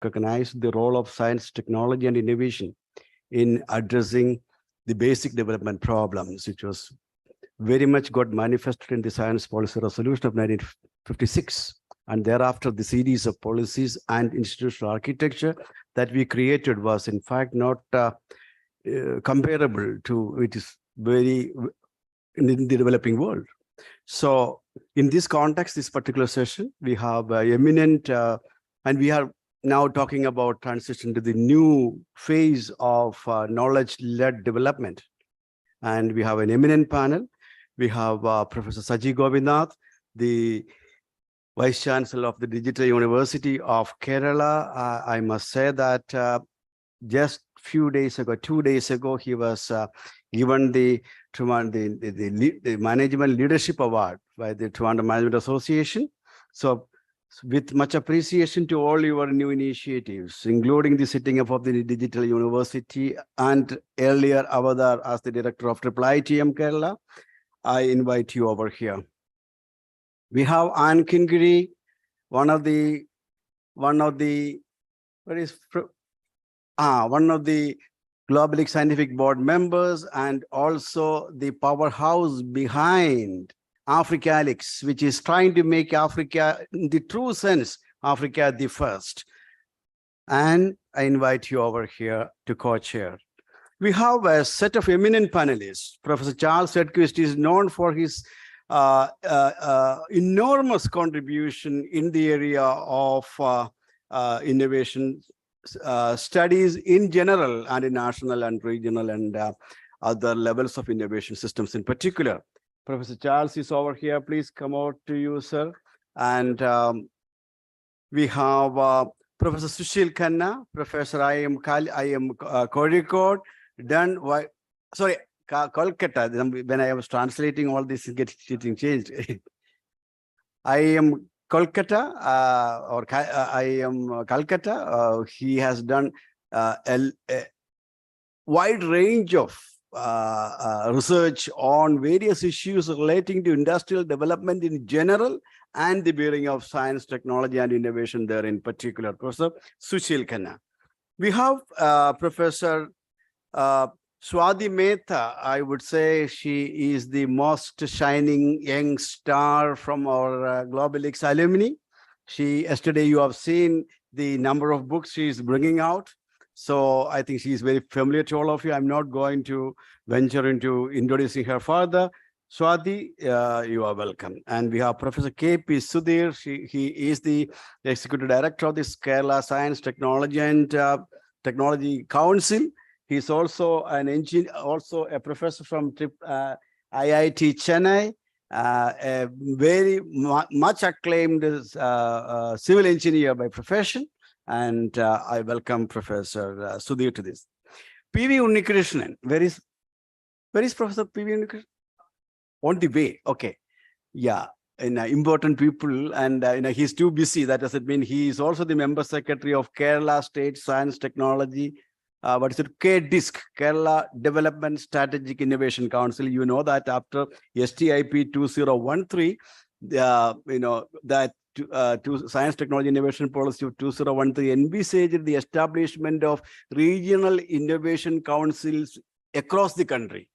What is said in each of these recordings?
recognized the role of science, technology, and innovation in addressing the basic development problems, which was very much got manifested in the Science Policy Resolution of 1956. And thereafter, the series of policies and institutional architecture that we created was, in fact, not comparable to it is very in the developing world. So in this context, this particular session, we have eminent, and we are now talking about transition to the new phase of knowledge-led development. And we have an eminent panel. We have Professor Saji Gobinath, the Vice Chancellor of the Digital University of Kerala. I must say that just few days ago, 2 days ago, he was given the Management Leadership Award by the Trivandrum Management Association. So with much appreciation to all your new initiatives, including the setting up of the Digital University and earlier Avadar as the Director of IITM Kerala, I invite you over here. We have Ann Kingiri, one of the Globelics Scientific Board members, and also the powerhouse behind Africalics, which is trying to make Africa, in the true sense, Africa the first. And I invite you over here to co-chair. We have a set of eminent panelists. Professor Charles Edquist is known for his enormous contribution in the area of innovation studies in general and in national and regional and other levels of innovation systems in particular. Professor Charles is over here. Please come out to you, sir. And we have Professor Sushil Khanna, Professor I am Kozhikode, Kolkata. When I was translating all this, getting changed. I am Kolkata, I am Calcutta. He has done a wide range of research on various issues relating to industrial development in general and the bearing of science, technology, and innovation there in particular. Professor Sushil Khanna. We have Professor Swati Mehta. I would say she is the most shining young star from our Globelics alumni. Yesterday you have seen the number of books she is bringing out. So I think she is very familiar to all of you. I'm not going to venture into introducing her further. Swati, you are welcome. And we have Professor K.P. Sudhir. He is the Executive Director of the Kerala Science, Technology and Technology Council. He's also an engineer, also a professor from IIT Chennai, a very much acclaimed civil engineer by profession. And I welcome Professor Sudhir to this. P.V. Unnikrishnan, where is Professor P.V. Unnikrishnan? On the way, okay. Yeah, important people, and he's too busy. That doesn't mean he is also the member secretary of Kerala State Science Technology, KDISC, Kerala Development Strategic Innovation Council. You know that after STIP 2013, that Science Technology Innovation Policy of 2013 envisaged the establishment of regional innovation councils across the country.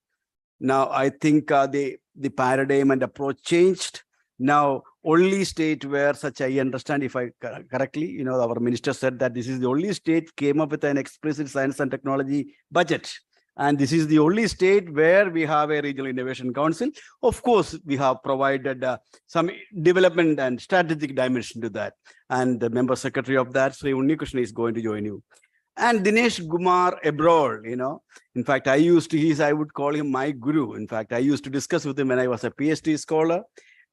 Now, I think the paradigm and approach changed. Now, only state where such, I understand, if I correctly, our minister said that this is the only state came up with an explicit science and technology budget. And this is the only state where we have a regional innovation council. Of course, we have provided some development and strategic dimension to that. And the member secretary of that, Sri Unnikrishnan, is going to join you. And Dinesh Kumar abroad, in fact, I would call him my guru. In fact, I used to discuss with him when I was a PhD scholar.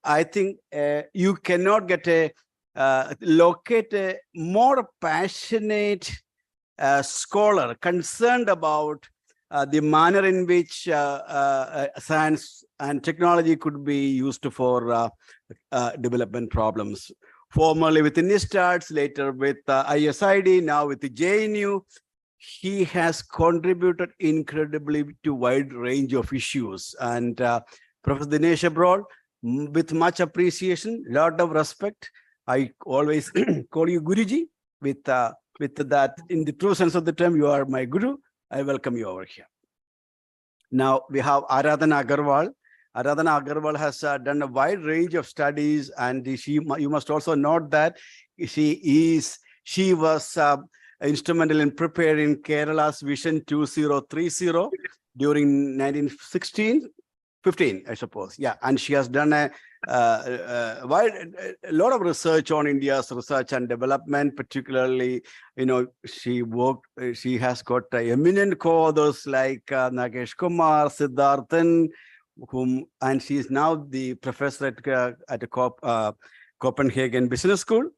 I think you cannot locate a more passionate scholar concerned about the manner in which science and technology could be used for development problems. Formerly with INISTARS, later with ISID, now with the JNU. He has contributed incredibly to a wide range of issues. And Professor Dinesh abroad, with much appreciation, lot of respect, I always call you Guruji with with that, in the true sense of the term, you are my guru. I welcome you over here. Now we have Aradhana Agarwal. Aradhana Agarwal has done a wide range of studies, and you must also note that she was instrumental in preparing Kerala's Vision 2030 during 15, I suppose. Yeah, and she has done a lot of research on India's research and development, particularly, she has got eminent co-authors like Nagesh Kumar, Siddharthan, and she is now the professor at the Copenhagen Business School.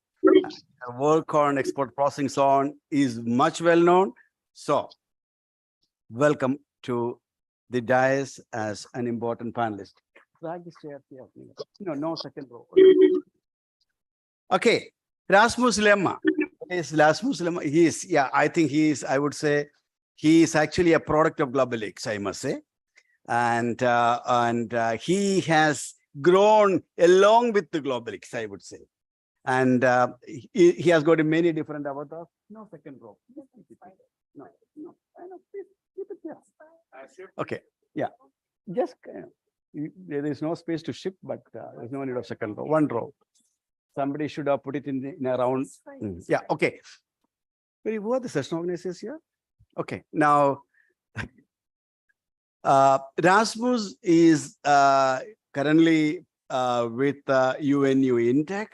Her work on export processing is much well known. So, welcome to the dais as an important panelist. No, second row. Okay, Rasmus Lemma. Is Rasmus Lemma? I think I would say he is actually a product of Globelics, I must say. And he has grown along with the Globelics, I would say. And he has got many different avatars. No, second row. No. I know, please keep it here. Okay, yeah. Just there is no space to shift, but there's no need of second row. One row. Somebody should have put it in a round. Yeah, okay. Who are the session organizers here? Okay, now Rasmus is currently with UNU Intech.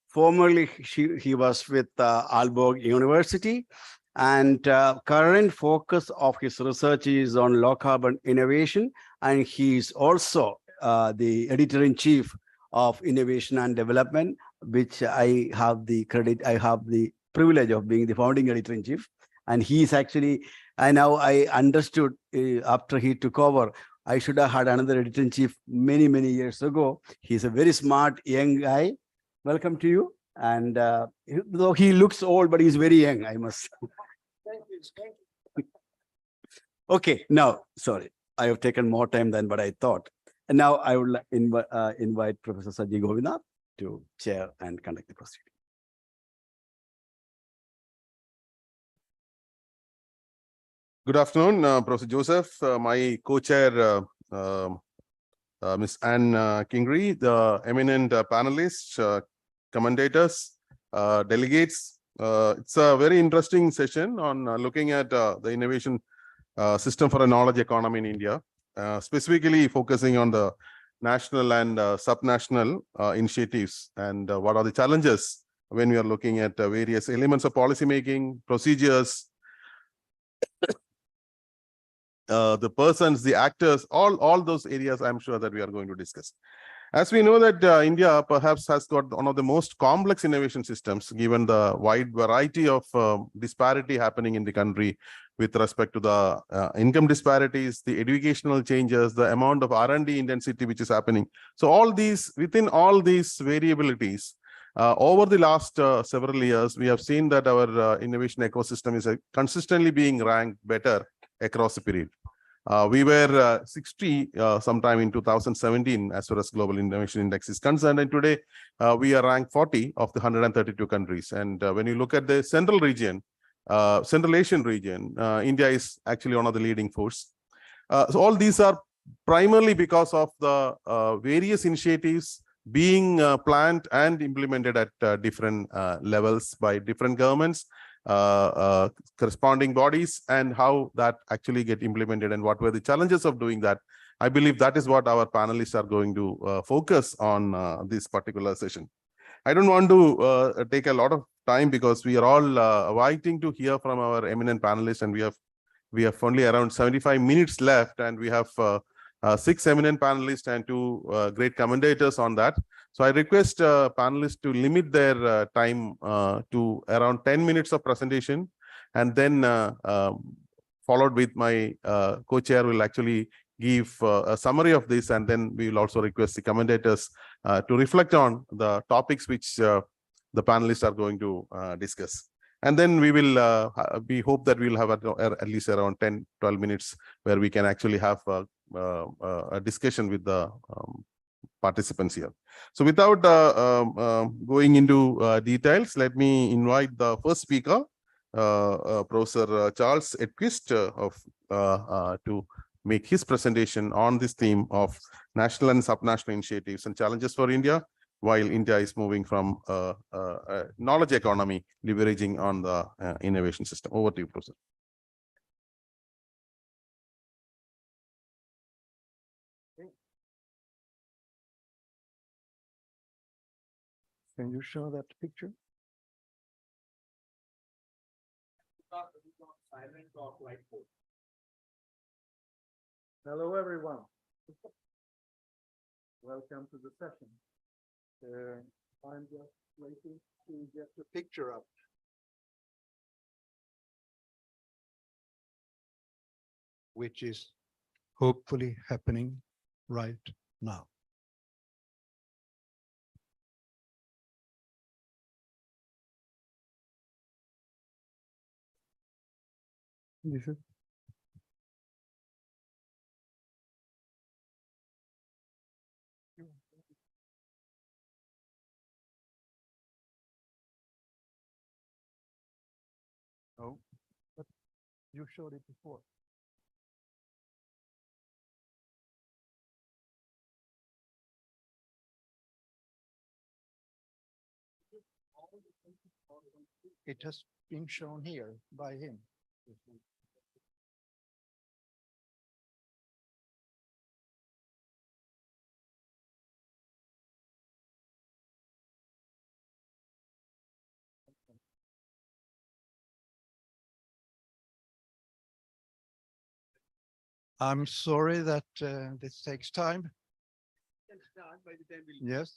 Formerly, he was with Aalborg University, and current focus of his research is on low carbon innovation, and he is also the editor-in-chief of Innovation and Development, which I have the privilege of being the founding editor-in-chief. And he is actually, I understood after he took over, I should have had another editor-in-chief many, many years ago. He's a very smart young guy. Welcome to you. And though he looks old, but he's very young, I must say. Thank you. Okay, now, sorry, I have taken more time than what I thought. And now I would like invite Professor Saji Govinath to chair and conduct the proceeding. Good afternoon, Professor Joseph, my co-chair, Ms. Anne Kingry, the eminent panelists, commentators, delegates. It's a very interesting session on looking at the innovation system for a knowledge economy in India, specifically focusing on the national and subnational initiatives and what are the challenges when we are looking at various elements of policy making, procedures, the persons, the actors, all those areas I'm sure that we are going to discuss. As we know that India perhaps has got one of the most complex innovation systems, given the wide variety of disparity happening in the country with respect to the income disparities, the educational changes, the amount of R&D intensity which is happening. So within all these variabilities, over the last several years, we have seen that our innovation ecosystem is consistently being ranked better across the period. We were 60 sometime in 2017 as far as Global Innovation Index is concerned, and today we are ranked 40 of the 132 countries. And when you look at the Central Asian region, India is actually one of the leading force. So all these are primarily because of the various initiatives being planned and implemented at different levels by different governments, corresponding bodies, and how that actually get implemented and what were the challenges of doing that. I believe that is what our panelists are going to focus on this particular session. I don't want to take a lot of time because we are all waiting to hear from our eminent panelists, and we have only around 75 minutes left, and we have 6 eminent panelists and 2 great commentators on that. So I request panelists to limit their time to around 10 minutes of presentation, and then followed with my co-chair will actually give a summary of this, and then we will also request the commentators to reflect on the topics which the panelists are going to discuss. And then we will, we hope that we'll have at least around 10-12 minutes where we can actually have a discussion with the participants here. So without going into details, let me invite the first speaker, Professor Charles Edquist to make his presentation on this theme of national and subnational initiatives and challenges for India, while India is moving from a knowledge economy, leveraging on the innovation system. Over to you, Professor. Can you show that picture? Hello, everyone. Welcome to the session. I'm just waiting to get the picture up. Which is hopefully happening right now. This is oh, but you showed it before. It has been shown here by him. I'm sorry that this takes time. Yes.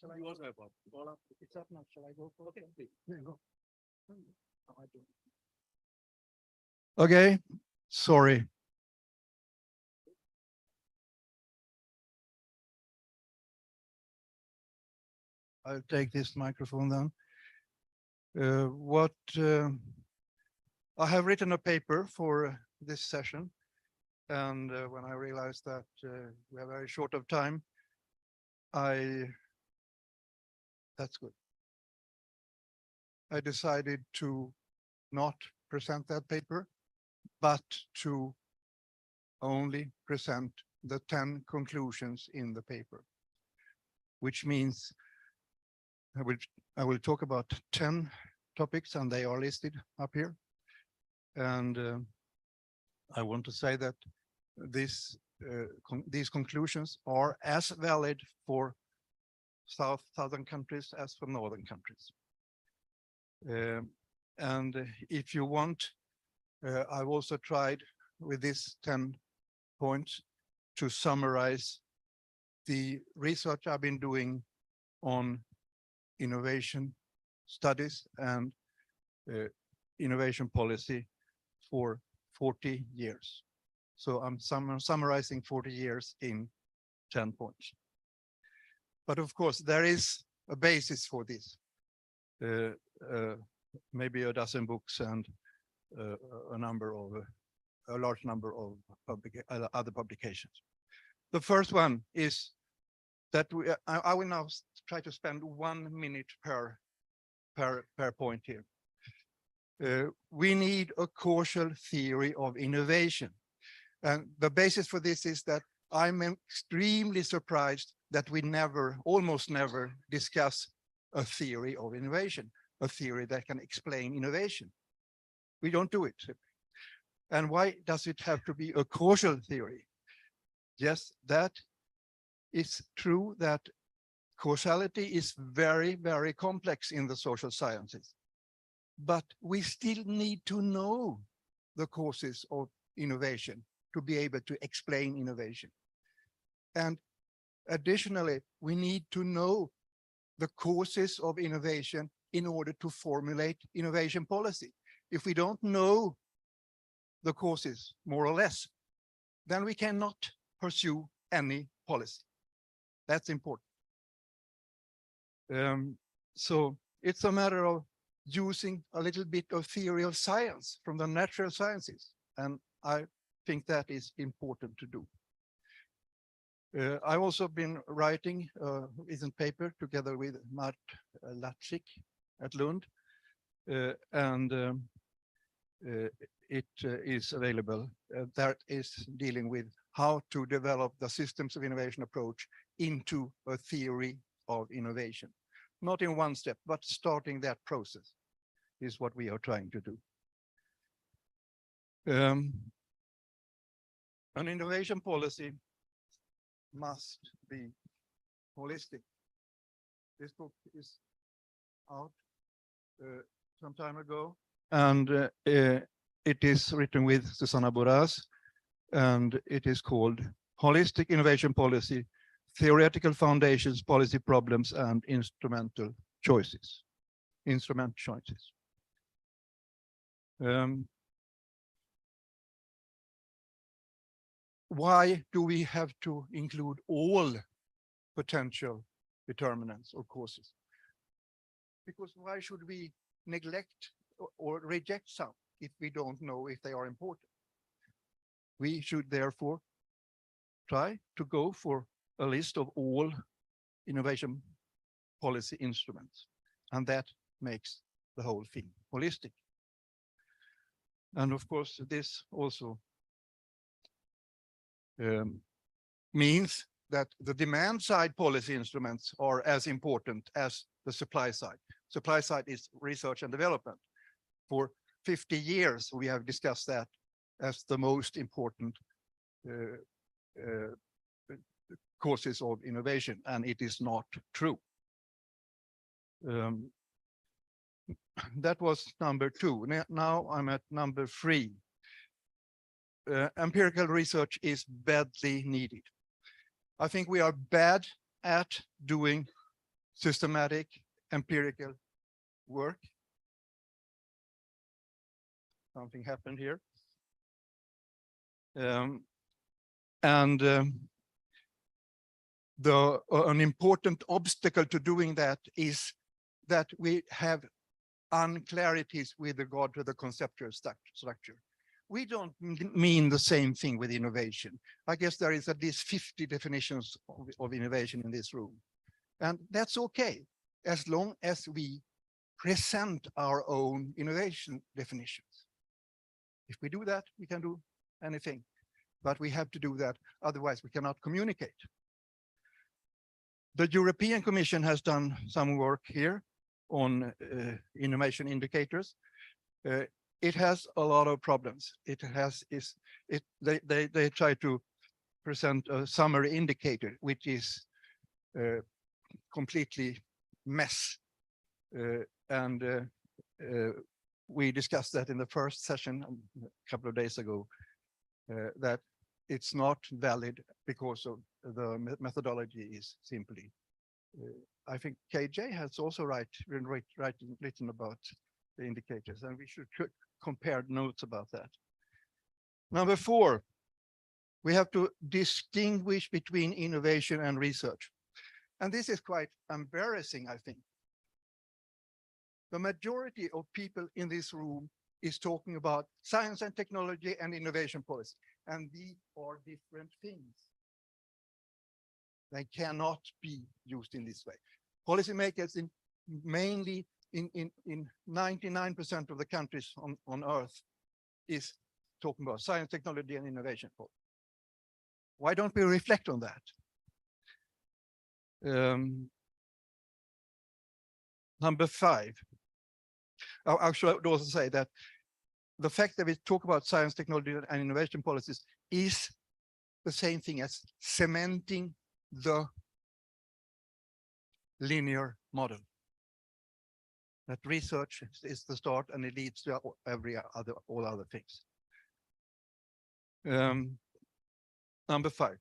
Shall I go? Okay, go. Okay, sorry. I'll take this microphone then. I have written a paper for this session, and when I realized that we are very short of time, that's good. I decided to not present that paper, but to only present the 10 conclusions in the paper, which means I will talk about 10 topics, and they are listed up here. And I want to say that these conclusions are as valid for southern countries as for northern countries. And if you want, I've also tried with these 10 points to summarize the research I've been doing on innovation studies and innovation policy for 40 years. So I'm summarizing 40 years in 10 points. But of course, there is a basis for this. Maybe a dozen books and a large number of other publications. The first one is that I will now try to spend 1 minute per point here. We need a causal theory of innovation. And the basis for this is that I'm extremely surprised that we almost never discuss a theory of innovation, a theory that can explain innovation. We don't do it. And why does it have to be a causal theory? Yes, that is true that causality is very, very complex in the social sciences. But we still need to know the causes of innovation to be able to explain innovation. And additionally, we need to know the causes of innovation in order to formulate innovation policy. If we don't know the causes, more or less, then we cannot pursue any policy. That's important. So it's a matter of using a little bit of theory of science from the natural sciences. And I think that is important to do. I've also been writing a recent paper together with Mart Latschik at Lund. It is available. That is dealing with how to develop the systems of innovation approach into a theory of innovation. Not in one step, but starting that process is what we are trying to do. An innovation policy must be holistic. This book is out some time ago, and it is written with Susanna Boras, and it is called Holistic Innovation Policy, Theoretical Foundations, Policy Problems, and Instrumental Choices. Instrument choices. Why do we have to include all potential determinants or causes? Because why should we neglect or reject some if we don't know if they are important? We should therefore try to go for a list of all innovation policy instruments, and that makes the whole thing holistic. And of course, this also means that the demand side policy instruments are as important as the supply side. Supply side is research and development. For 50 years, we have discussed that as the most important causes of innovation, and it is not true. That was number 2. Now I'm at number 3. Empirical research is badly needed. I think we are bad at doing systematic empirical work. Something happened here. An important obstacle to doing that is that we have unclarities with regard to the conceptual structure. We don't mean the same thing with innovation. I guess there is at least 50 definitions of innovation in this room. And that's okay, as long as we present our own innovation definitions. If we do that, we can do anything. But we have to do that, otherwise we cannot communicate. The European Commission has done some work here on innovation indicators. It has a lot of problems. They try to present a summary indicator, which is completely mess. We discussed that in the first session a couple of days ago, that it's not valid because of the methodology is simply. I think KJ has also written about the indicators, and we should compare notes about that. Number 4, we have to distinguish between innovation and research. And this is quite embarrassing, I think. The majority of people in this room is talking about science and technology and innovation policy. And these are different things. They cannot be used in this way. Policymakers mainly in 99% of the countries on Earth is talking about science, technology, and innovation. Why don't we reflect on that? Number 5. I should also say that the fact that we talk about science, technology, and innovation policies is the same thing as cementing the linear model. That research is the start and it leads to all other things. Number 5.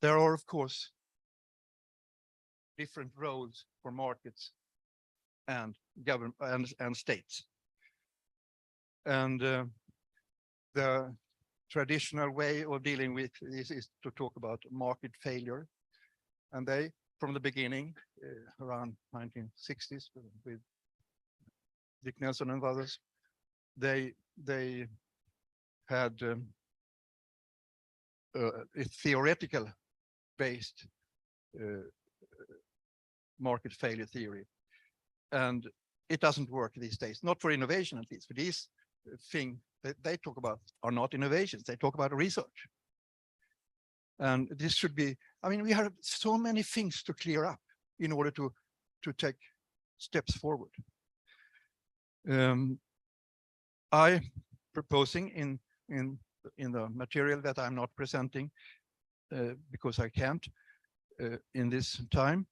There are, of course, different roles for markets and government and states. And the traditional way of dealing with this is to talk about market failure. And they, from the beginning, around 1960s, with Dick Nelson and others, they had a theoretical based market failure theory. And it doesn't work these days, not for innovation at least. For these things that they talk about are not innovations, they talk about research. And this should be, I mean, we have so many things to clear up in order to take steps forward. I proposing in the material that I'm not presenting because I can't in this time.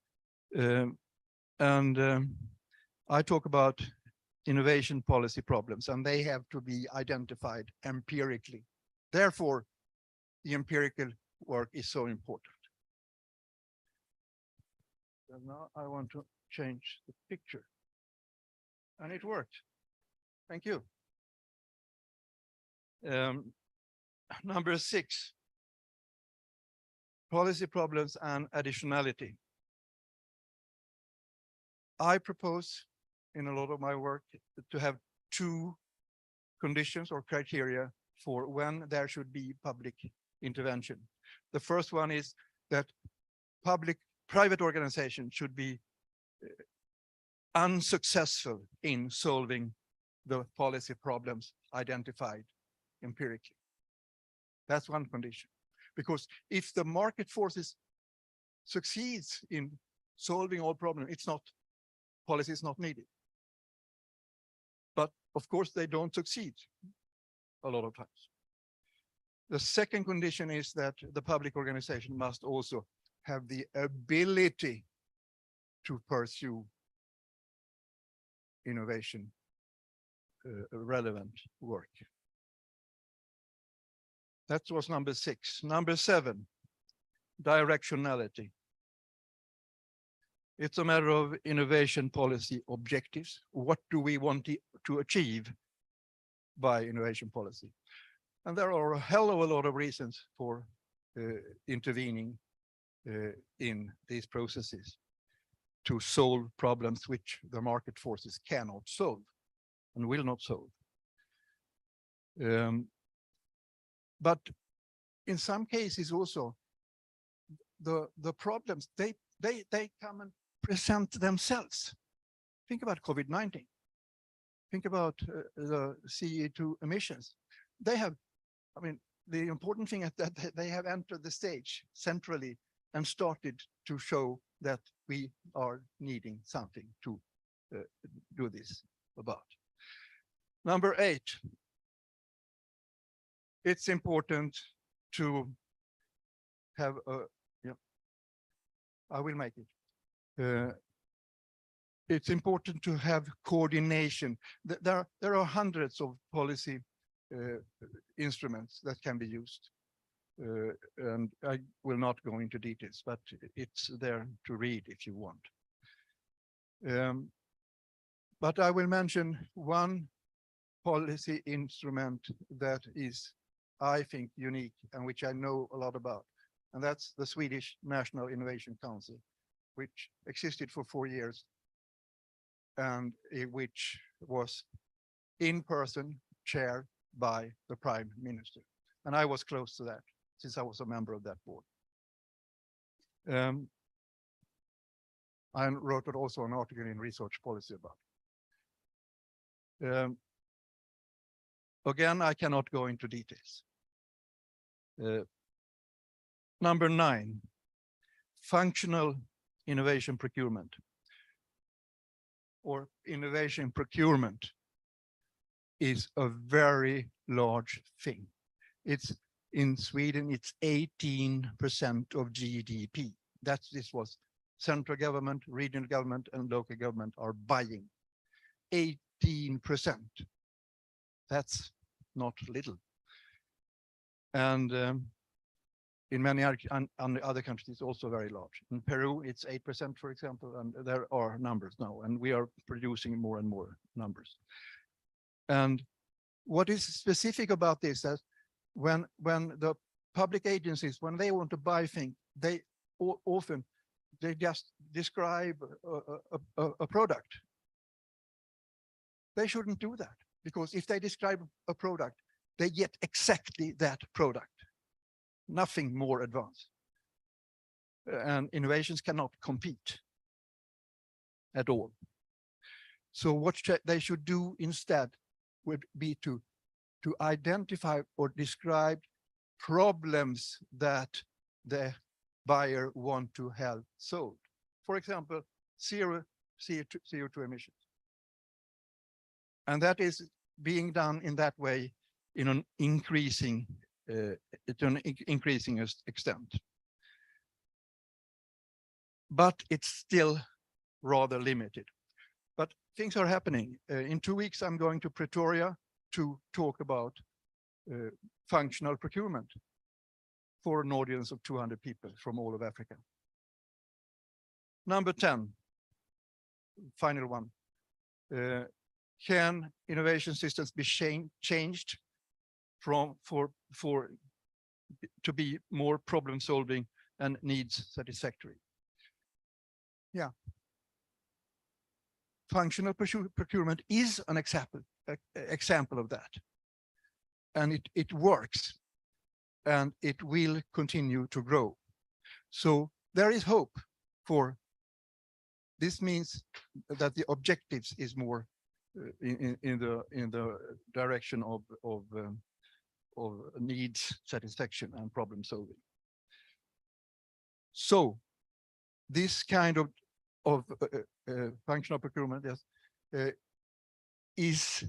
I talk about innovation policy problems, and they have to be identified empirically. Therefore, the empirical work is so important. And now I want to change the picture. And it worked. Thank you. Number 6, policy problems and additionality. I propose in a lot of my work to have 2 conditions or criteria for when there should be public intervention. The first one is that private organizations should be unsuccessful in solving the policy problems identified empirically. That's one condition. Because if the market forces succeeds in solving all problems, policy is not needed. But of course, they don't succeed a lot of times. The second condition is that the public organization must also have the ability to pursue innovation relevant work. That was number 6. Number 7, directionality. It's a matter of innovation policy objectives. What do we want to achieve by innovation policy? And there are a hell of a lot of reasons for intervening in these processes to solve problems which the market forces cannot solve and will not solve. But in some cases also, the problems, they come and present themselves. Think about COVID-19. Think about the CO2 emissions. They have, I mean, the important thing is that they have entered the stage centrally and started to show that we are needing something to do this about. Number 8, it's important to have I will make it. It's important to have coordination. There are hundreds of policy instruments that can be used. And I will not go into details, but it's there to read if you want. But I will mention one policy instrument that is, I think, unique and which I know a lot about. And that's the Swedish National Innovation Council, which existed for 4 years and which was in person chaired by the Prime Minister. And I was close to that since I was a member of that board. I wrote also an article in Research Policy about it. Again, I cannot go into details. Number 9, functional innovation procurement or innovation procurement is a very large thing. It's in Sweden, it's 18% of GDP. This was central government, regional government, and local government are buying. 18%. That's not little. And in many other countries, it's also very large. In Peru, it's 8%, for example, and there are numbers now, and we are producing more and more numbers. And what is specific about this is when the public agencies, when they want to buy things, they often just describe a product. They shouldn't do that, because if they describe a product, they get exactly that product. Nothing more advanced. And innovations cannot compete at all. So what they should do instead would be to identify or describe problems that the buyer want to have solved. For example, zero CO2 emissions. And that is being done in that way in an increasing extent. But it's still rather limited. But things are happening. In 2 weeks, I'm going to Pretoria to talk about functional procurement for an audience of 200 people from all of Africa. Number 10, final one. Can innovation systems be changed to be more problem solving and needs satisfactory? Yeah. Functional procurement is an example of that. And it works, and it will continue to grow. So there is hope for this. Means that the objectives is more in the direction of needs satisfaction and problem solving. So this kind of functional procurement is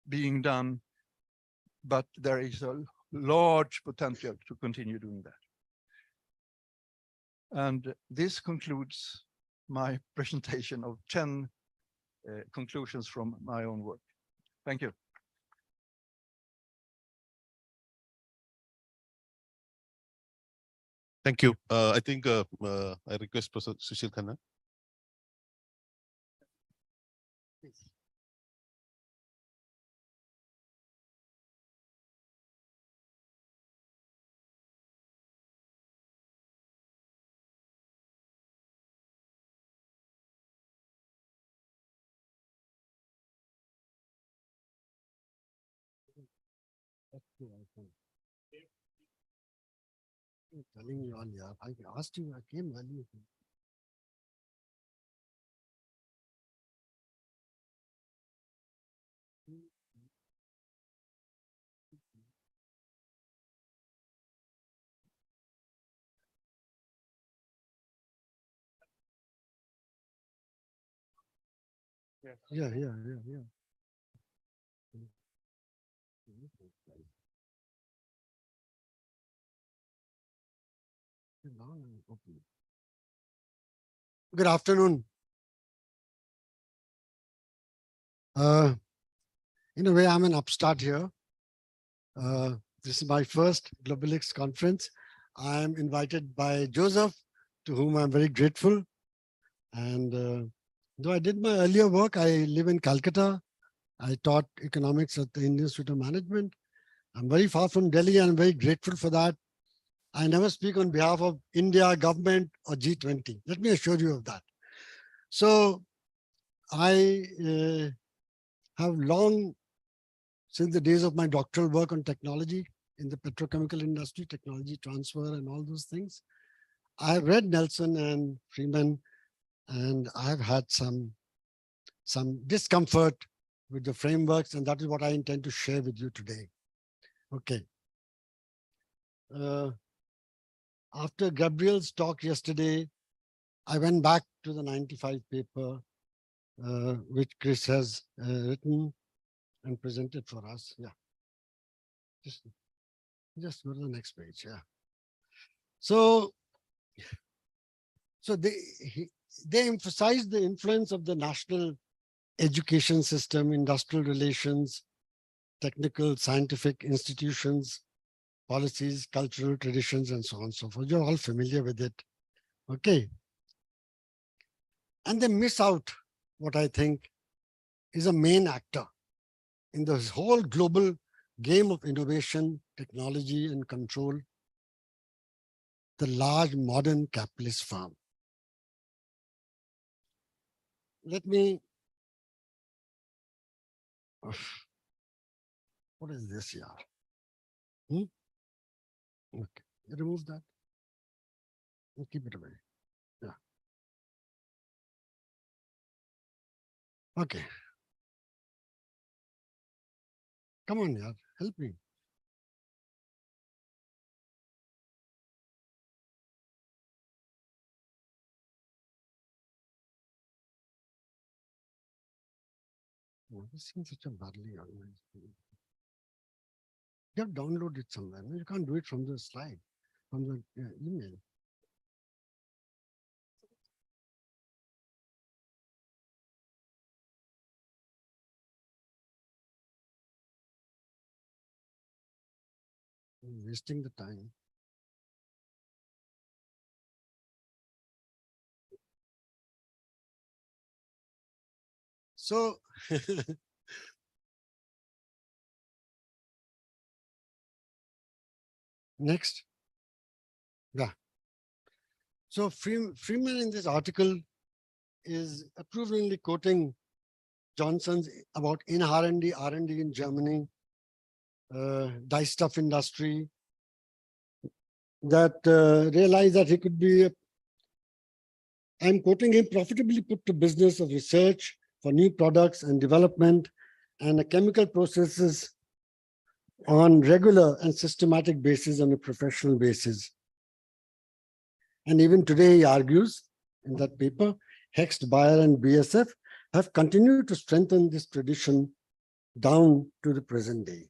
being done, but there is a large potential to continue doing that. And this concludes my presentation of 10 conclusions from my own work. Thank you. Thank you. I think I request Professor Sushil Khanna. Please. I'm telling you all, yeah. I asked you, I came early. Yeah. Good afternoon. In a way, I'm an upstart here. This is my first Globelics conference. I'm invited by Joseph, to whom I'm very grateful. And though I did my earlier work, I live in Calcutta. I taught economics at the Indian Institute of Management. I'm very far from Delhi, and I'm very grateful for that. I never speak on behalf of India, government, or G20. Let me assure you of that. So I have long, since the days of my doctoral work on technology in the petrochemical industry, technology transfer and all those things, I have read Nelson and Freeman, and I've had some discomfort with the frameworks, and that is what I intend to share with you today. Okay. After Gabriel's talk yesterday, I went back to the 95 paper, which Chris has written and presented for us. Yeah. Just go to the next page. Yeah. So they emphasize the influence of the national education system, industrial relations, technical, scientific institutions, policies, cultural traditions, and so on and so forth. You're all familiar with it. Okay. And they miss out what I think is a main actor in this whole global game of innovation, technology, and control, the large modern capitalist firm. Let me, what is this here? Okay, remove that. And keep it away. Yeah. Okay. Come on, yaar, help me. Oh, this seems such a badly organized thing. You have downloaded it somewhere. No, you can't do it from the slide, from the email. I'm wasting the time. So, next. Yeah. So Freeman in this article is approvingly quoting Johnson's about in R&D in Germany, dye stuff industry, that realized that he could be, I'm quoting him, profitably put to business of research for new products and development and chemical processes on regular and systematic basis, on a professional basis. And even today, he argues in that paper, Hext, Bayer, and BSF have continued to strengthen this tradition down to the present day.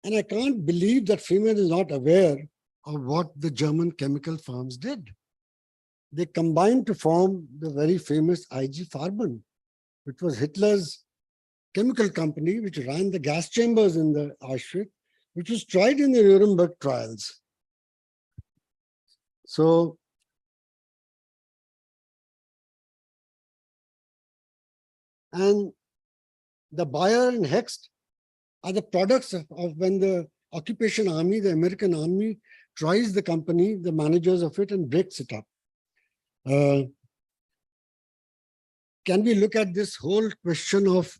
And I can't believe that Freeman is not aware of what the German chemical firms did. They combined to form the very famous IG Farben, which was Hitler's chemical company, which ran the gas chambers in the Auschwitz, which was tried in the Nuremberg trials. So, and the Bayer and Hext are the products of when the occupation army, the American army, tries the company, the managers of it, and breaks it up. Can we look at this whole question of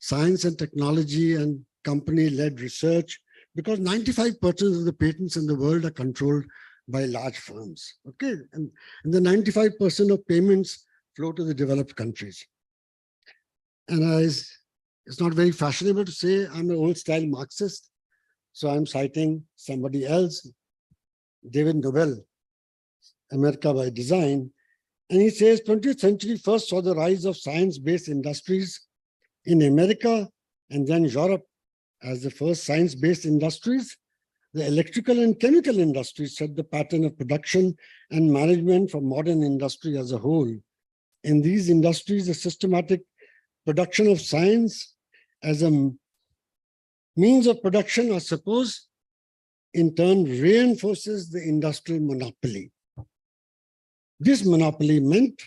science and technology and company-led research? Because 95% of the patents in the world are controlled by large firms, okay? And the 95% of payments flow to the developed countries. And it's not very fashionable to say I'm an old-style Marxist, so I'm citing somebody else, David Nobel, America by Design. And he says 20th century first saw the rise of science-based industries in America and then Europe as the first science-based industries. The electrical and chemical industries set the pattern of production and management for modern industry as a whole. In these industries, the systematic production of science as a means of production, I suppose, in turn reinforces the industrial monopoly. This monopoly meant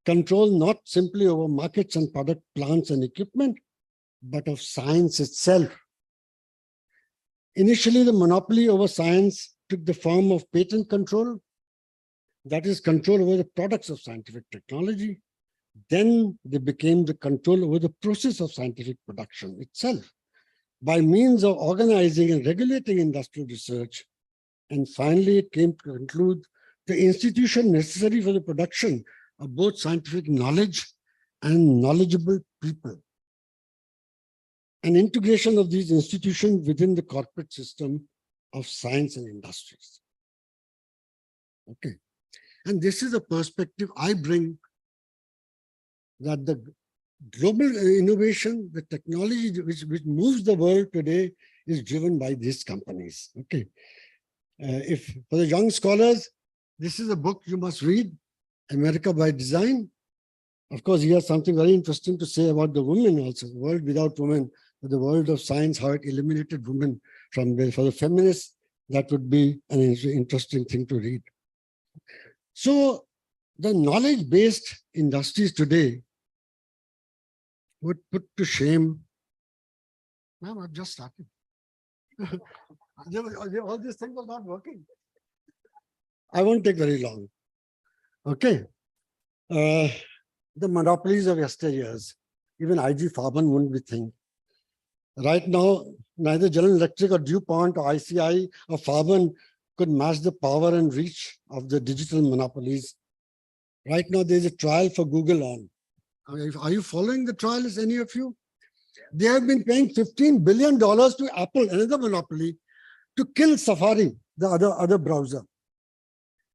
control not simply over markets and product plants and equipment, but of science itself. Initially, the monopoly over science took the form of patent control, that is control over the products of scientific technology. Then they became the control over the process of scientific production itself by means of organizing and regulating industrial research. And finally, it came to include the institution necessary for the production of both scientific knowledge and knowledgeable people. An integration of these institutions within the corporate system of science and industries. Okay. And this is a perspective I bring, that the global innovation, the technology which moves the world today is driven by these companies. Okay. If for the young scholars, this is a book you must read, America by Design. Of course, he has something very interesting to say about the women also. The world without women the world of science, how it eliminated women from there. For the feminists, that would be an interesting thing to read. So the knowledge-based industries today would put to shame. Ma'am, I've just started. All these things are not working. I won't take very long. Okay. The monopolies of yesteryears, even IG Farben wouldn't be thing. Right now, neither General Electric or DuPont or ICI or Farben could match the power and reach of the digital monopolies. Right now, there's a trial for Google on. Are you following the trial, is any of you? They have been paying $15 billion to Apple, another monopoly, to kill Safari, the other browser.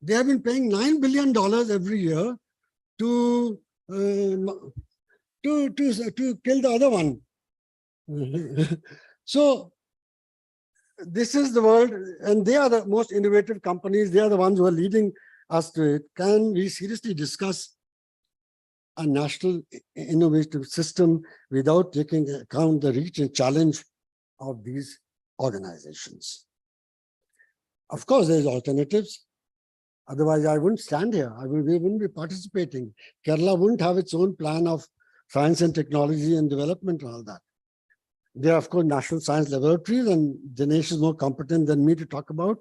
They have been paying $9 billion every year to kill the other one. So this is the world, and they are the most innovative companies. They are the ones who are leading us to it. Can we seriously discuss a national innovative system without taking account the reach and challenge of these organizations? Of course, there's alternatives. Otherwise, I wouldn't stand here. We wouldn't be participating. Kerala wouldn't have its own plan of science and technology and development and all that. There are, of course, national science laboratories, and Dinesh is more competent than me to talk about.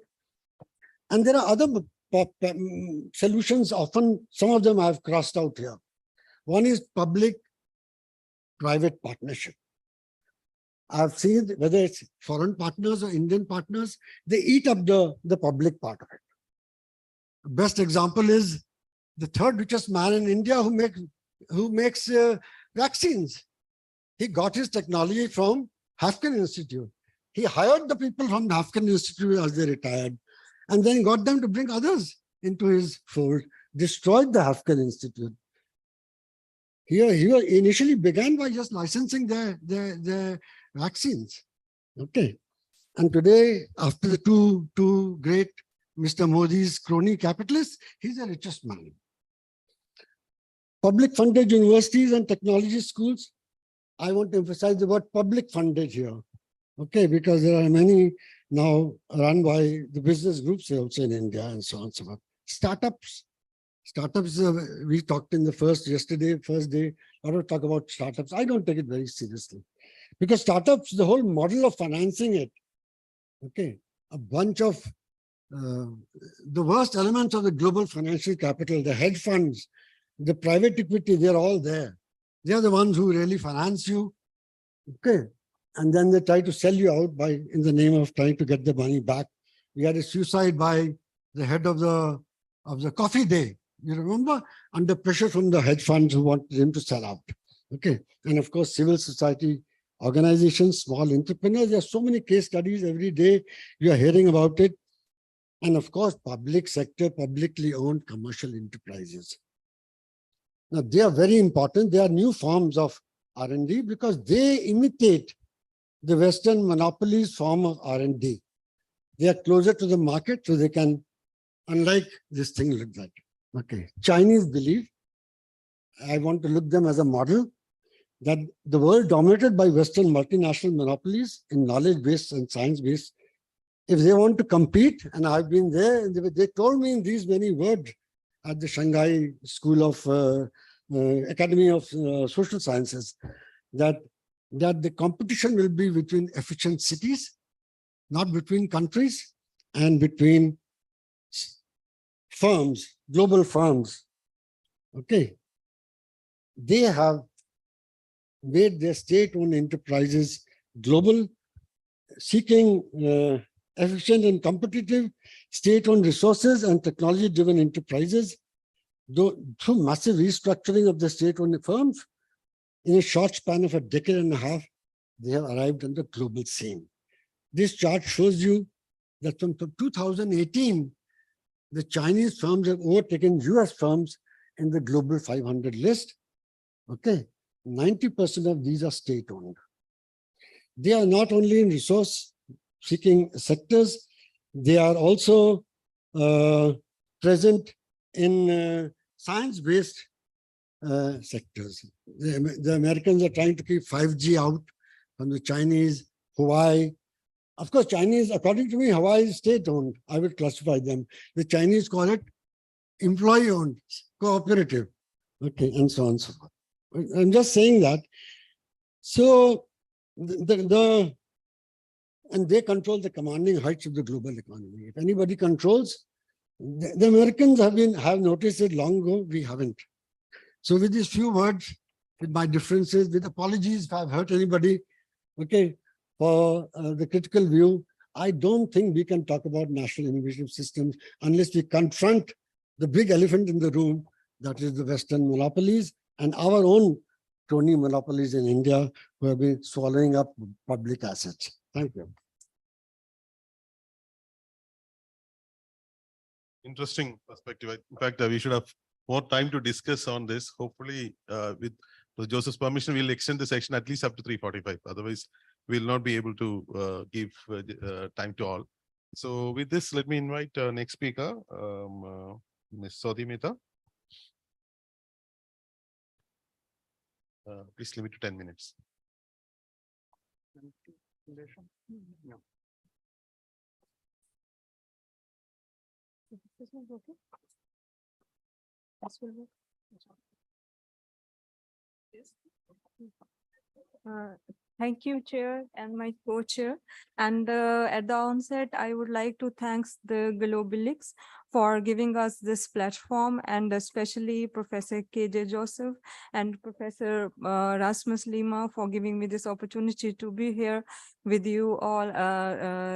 And there are other solutions. Often, some of them I've crossed out here. One is public-private partnership. I've seen whether it's foreign partners or Indian partners, they eat up the public part of it. The best example is the third richest man in India who makes vaccines. He got his technology from Haskell Institute. He hired the people from the Haskell Institute as they retired, and then got them to bring others into his fold, destroyed the Haskell Institute. He initially began by just licensing their vaccines. Okay. And today, after the two great Mr. Modi's crony capitalists, he's the richest man. Public funded universities and technology schools. I want to emphasize the word public funded here. Okay, because there are many now run by the business groups also in India and so on and so forth. Startups. Startups, we talked in the first day, I don't talk about startups. I don't take it very seriously. Because startups, the whole model of financing it, okay, a bunch of the worst elements of the global financial capital, the hedge funds, the private equity, they're all there. They're the ones who really finance you, okay? And then they try to sell you out in the name of trying to get the money back. We had a suicide by the head of the coffee day. You remember? Under pressure from the hedge funds who wanted him to sell out. Okay. And of course, civil society organizations, small entrepreneurs. There are so many case studies every day. You are hearing about it. And of course, public sector, publicly owned commercial enterprises. Now, they are very important. They are new forms of R&D because they imitate the Western monopolies form of R&D. They are closer to the market, so they can, unlike this thing looks like. Okay, Chinese believe, I want to look them as a model, that the world dominated by Western multinational monopolies in knowledge-based and science-based, if they want to compete, and I've been there, they told me in these many words at the Shanghai School of Academy of Social Sciences, that the competition will be between efficient cities, not between countries, and between firms, global firms. Okay. They have made their state-owned enterprises global, seeking efficient and competitive state-owned resources and technology-driven enterprises. Through massive restructuring of the state-owned firms, in a short span of a decade and a half, they have arrived on the global scene. This chart shows you that from 2018, the Chinese firms have overtaken US firms in the global 500 list. Okay, 90% of these are state-owned. They are not only in resource-seeking sectors, they are also present in science-based sectors. The Americans are trying to keep 5G out from the Chinese, Hawaii. Of course, Chinese, according to me, Hawaii is state-owned. I would classify them. The Chinese call it employee-owned, cooperative, okay, and so on and so forth. I'm just saying that. So and they control the commanding heights of the global economy. If anybody controls, the Americans have noticed it long ago, we haven't. So with these few words, with my differences, with apologies if I've hurt anybody, okay, for the critical view, I don't think we can talk about national innovation systems unless we confront the big elephant in the room, that is the Western monopolies and our own crony monopolies in India who have been swallowing up public assets. Thank you. Interesting perspective. In fact, we should have more time to discuss on this. Hopefully, with Joseph's permission, we'll extend the section at least up to 3:45. Otherwise, we'll not be able to give time to all. So with this, let me invite next speaker, Ms. Sodhi Mehta. Please limit to 10 minutes. No. This one's okay. This will work. Thank you, Chair, and my co-chair. And at the onset, I would like to thank the Globelics for giving us this platform, and especially Professor K.J. Joseph and Professor Rasmus Lima for giving me this opportunity to be here with you all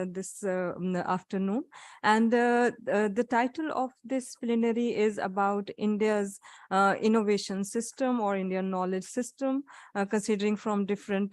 this afternoon. And the title of this plenary is about India's innovation system or Indian knowledge system, considering from different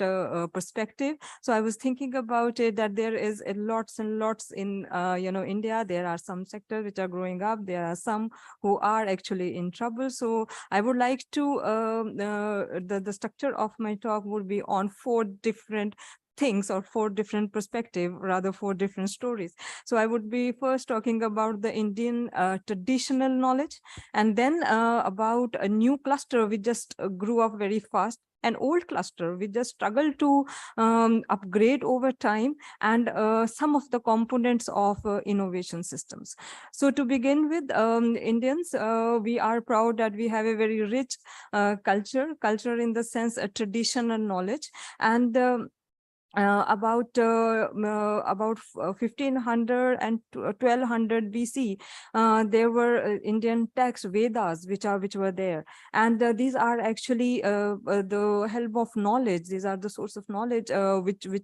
perspective. So I was thinking about it, that there is lots and lots in India. There are some sectors which are growing up. There are some who are actually in trouble. So I would like to the structure of my talk would be on 4 different things, or 4 different perspectives, rather 4 different stories. So I would be first talking about the Indian traditional knowledge, and then about a new cluster which just grew up very fast, an old cluster we just struggle to upgrade over time, and some of the components of innovation systems. So to begin with, Indians, we are proud that we have a very rich culture in the sense a traditional knowledge. And about 1500 and 1200 BC, there were Indian texts, Vedas, which were there, and these are actually the help of knowledge. These are the source of knowledge which we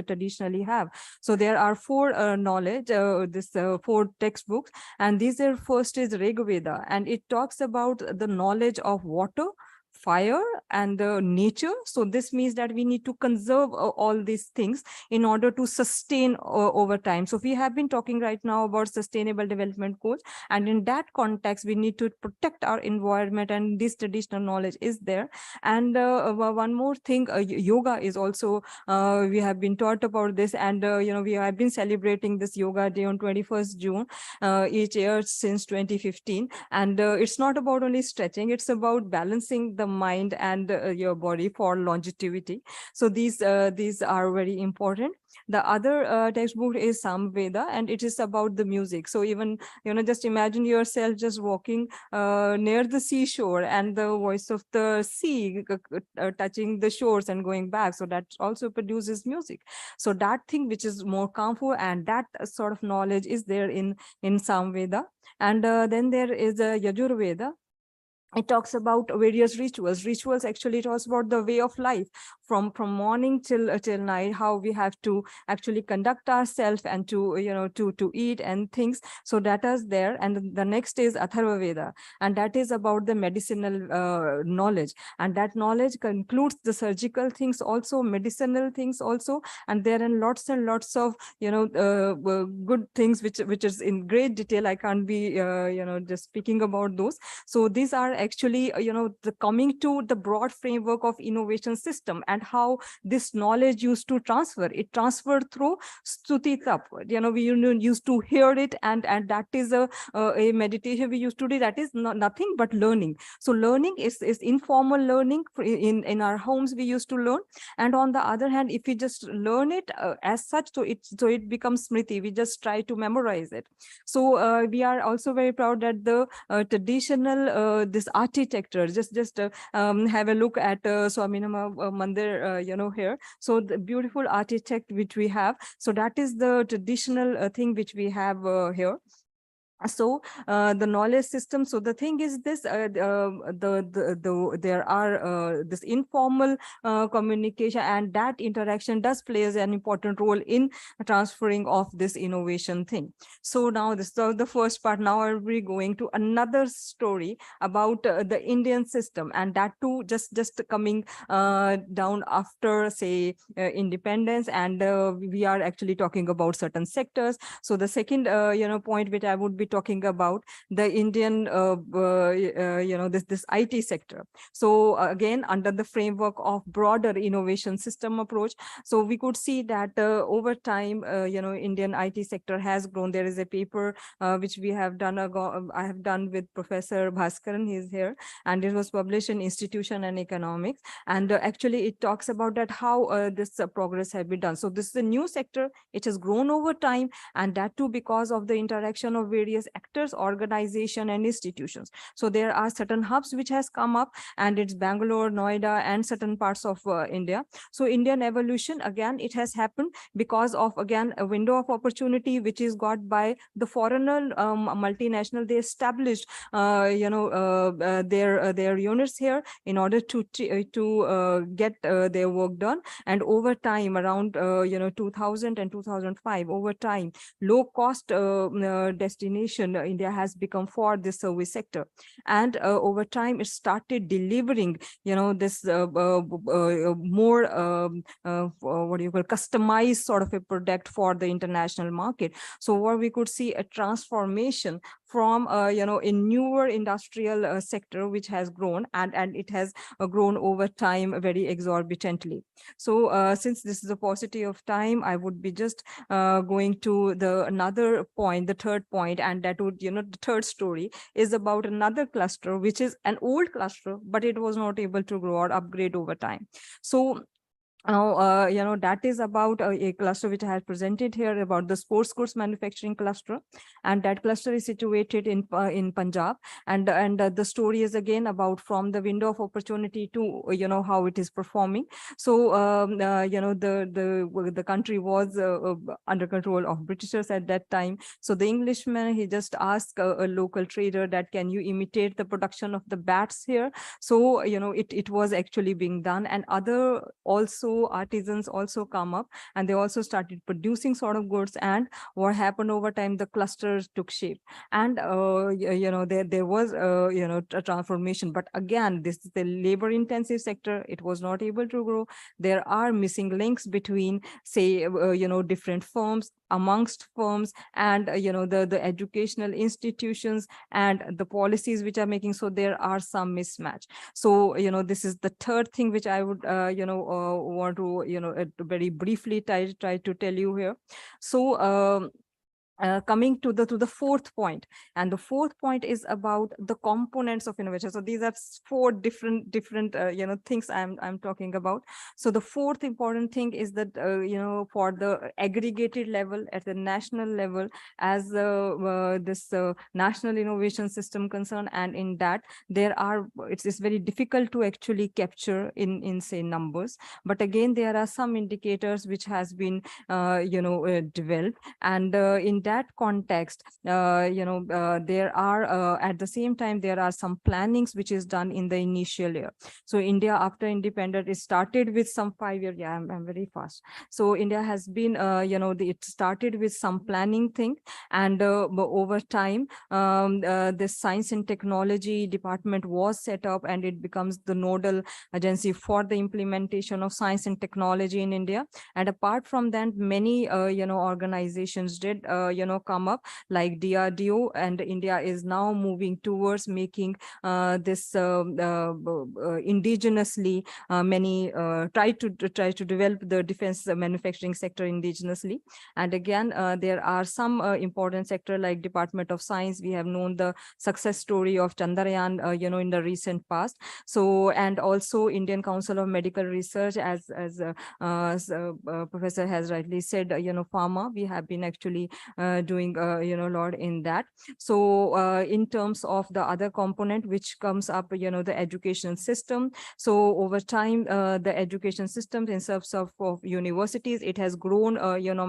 traditionally have. So there are 4 knowledge, 4 textbooks, and these are first is Rig Veda, and it talks about the knowledge of water, fire, and nature. So this means that we need to conserve all these things in order to sustain over time. So we have been talking right now about sustainable development goals, and in that context we need to protect our environment, and this traditional knowledge is there. And one more thing, yoga is also we have been taught about this, and we have been celebrating this yoga day on 21st June each year since 2015. And it's not about only stretching, it's about balancing the mind and your body for longevity. So these are very important. The other textbook is Samveda, and it is about the music. So even, just imagine yourself just walking near the seashore, and the voice of the sea touching the shores and going back. So that also produces music. So that thing which is more calmful, and that sort of knowledge is there in Samveda. And then there is Yajurveda. It talks about various rituals. Actually, it talks about the way of life from morning till night, how we have to actually conduct ourselves, and to eat and things. So that is there. And the next is Atharva Veda, and that is about the medicinal knowledge, and that knowledge concludes the surgical things also, medicinal things also, and there are lots and lots of good things which is in great detail. I can't be just speaking about those. So these are actually, the coming to the broad framework of innovation system and how this knowledge used to transfer. It transferred through stuti tap. We used to hear it, and that is a meditation we used to do. That is nothing but learning. So learning is informal learning. In our homes we used to learn, and on the other hand, if we just learn it as such, so it becomes smriti. We just try to memorize it. So we are also very proud that the traditional this architecture, just have a look at Swaminama Mandir, here. So the beautiful architect which we have. So that is the traditional thing which we have here. So the knowledge system. So the thing is this, there are this informal communication, and that interaction does plays an important role in transferring of this innovation thing. So now this is the first part. Now I'll be going to another story about the Indian system, and that too just coming down after, say, independence, and we are actually talking about certain sectors. So the second point which I would be talking about, the Indian this IT sector. So again, under the framework of broader innovation system approach, so we could see that over time Indian IT sector has grown. There is a paper which we have done, I have done with Professor Bhaskaran, he is here, and it was published in Institution and Economics, and actually it talks about that how this progress has been done. So this is a new sector, it has grown over time, and that too because of the interaction of various actors, organization, and institutions. So there are certain hubs which has come up, and it's Bangalore, Noida, and certain parts of India. So Indian evolution, again, it has happened because of, again, a window of opportunity which is got by the foreigner multinational. They established their units here in order to get their work done. And over time, around 2000 and 2005, over time, low cost destination India has become for this service sector, and over time it started delivering this more what do you call, customized sort of a product for the international market. So where we could see a transformation from a newer industrial sector which has grown, and it has grown over time very exorbitantly. So since this is a paucity of time, I would be just going to the another point, the third point, and that would, the third story is about another cluster, which is an old cluster, but it was not able to grow or upgrade over time. So now, that is about a cluster which I have presented here, about the sports goods manufacturing cluster, and that cluster is situated in Punjab, and the story is again about from the window of opportunity to how it is performing. So the country was under control of Britishers at that time. So the Englishman, he just asked a local trader that, can you imitate the production of the bats here? So it was actually being done, and other also artisans also come up, and they also started producing sort of goods. And what happened over time, the clusters took shape, and there was a transformation. But again, this is the labor intensive sector, it was not able to grow. There are missing links between, say, different firms, amongst firms, and the educational institutions and the policies which are making. So there are some mismatch. So this is the third thing which I would want to very briefly try to tell you here. So coming to the fourth point, and the fourth point is about the components of innovation. So these are four different things I'm talking about. So the fourth important thing is that for the aggregated level, at the national level, as this national innovation system concerned, and in that there are, it's very difficult to actually capture in say numbers, but again there are some indicators which has been developed, and in that context, there are at the same time there are some plannings which is done in the initial year. So India, after independence, it started with some 5-year. Yeah, I'm very fast. So India has been it started with some planning thing, and over time the science and technology department was set up, and it becomes the nodal agency for the implementation of science and technology in India. And apart from that, many organizations did come up, like DRDO, and India is now moving towards making this indigenously, many try to develop the defense manufacturing sector indigenously. And again, there are some important sector like Department of Science. We have known the success story of Chandrayaan, in the recent past. So, and also Indian Council of Medical Research, as Professor has rightly said, pharma, we have been actually doing, a lot in that. So in terms of the other component which comes up, the education system. So over time, the education system in terms of universities, it has grown,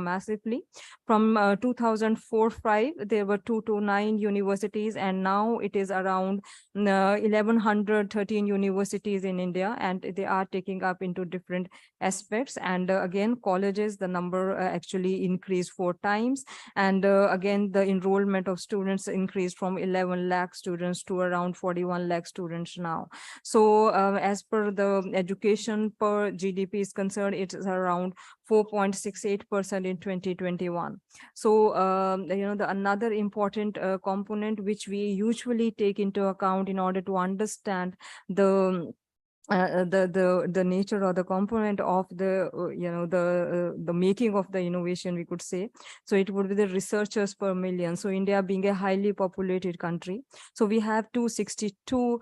massively. From 2004-5, there were 229 universities, and now it is around 1113 universities in India, and they are taking up into different aspects. And again, colleges, the number actually increased 4 times. And again, the enrollment of students increased from 11 lakh students to around 41 lakh students now. So as per the education per GDP is concerned, it is around 4.68% in 2021. So, the another important component which we usually take into account in order to understand the the nature or the component of the the making of the innovation, we could say. So it would be the researchers per million. So India being a highly populated country, so we have 262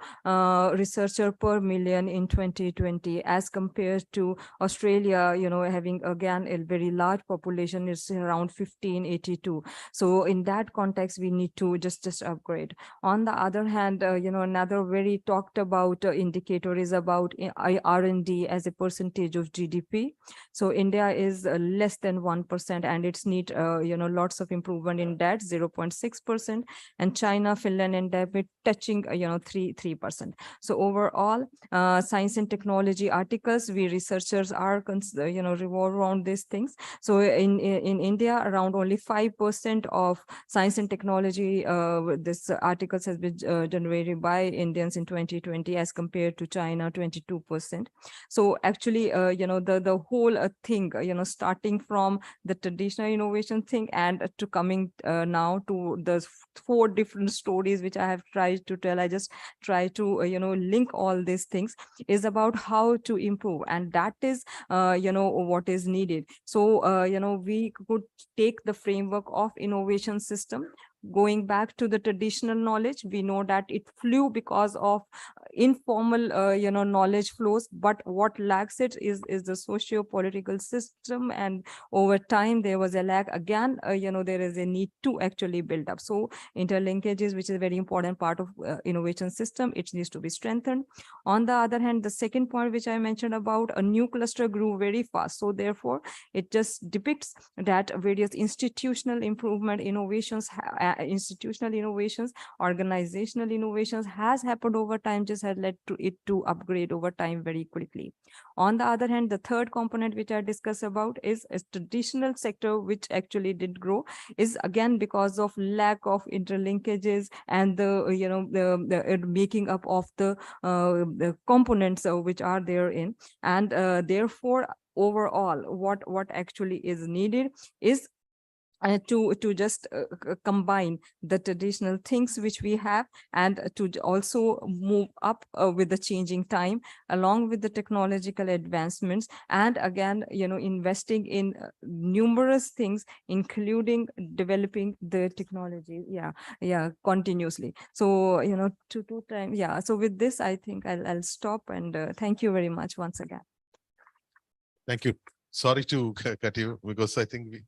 researcher per million in 2020, as compared to Australia, having again a very large population, is around 1582. So in that context, we need to just upgrade. On the other hand, another very talked about indicator is about R&D as a percentage of GDP. So India is less than 1%, and it's need lots of improvement in that, 0.6%, and China, Finland, and David touching 3%. So overall, science and technology articles, we researchers are revolve around these things. So in India, around only 5% of science and technology this articles has been generated by Indians in 2020, as compared to China, 22%. So actually, the whole thing, starting from the traditional innovation thing and to coming now to the 4 different stories which I have tried to tell. I just try to link all these things, is about how to improve, and that is what is needed. So we could take the framework of innovation system. Going back to the traditional knowledge, we know that it flew because of informal knowledge flows, but what lacks it is the socio-political system, and over time there was a lack. Again, there is a need to actually build up. So interlinkages, which is a very important part of innovation system, it needs to be strengthened. On the other hand, the second point which I mentioned about a new cluster grew very fast, so therefore it just depicts that various institutional improvement innovations, organizational innovations has happened over time, just had led to it to upgrade over time very quickly. On the other hand, the third component which I discuss about is a traditional sector which actually did grow, is again because of lack of interlinkages and the the making up of the components which are therein. And therefore overall what actually is needed is to just combine the traditional things which we have, and to also move up with the changing time along with the technological advancements, and again investing in numerous things, including developing the technology continuously. So two times. So with this, I think I'll stop, and thank you very much once again. Thank you. Sorry to cut you, because I think we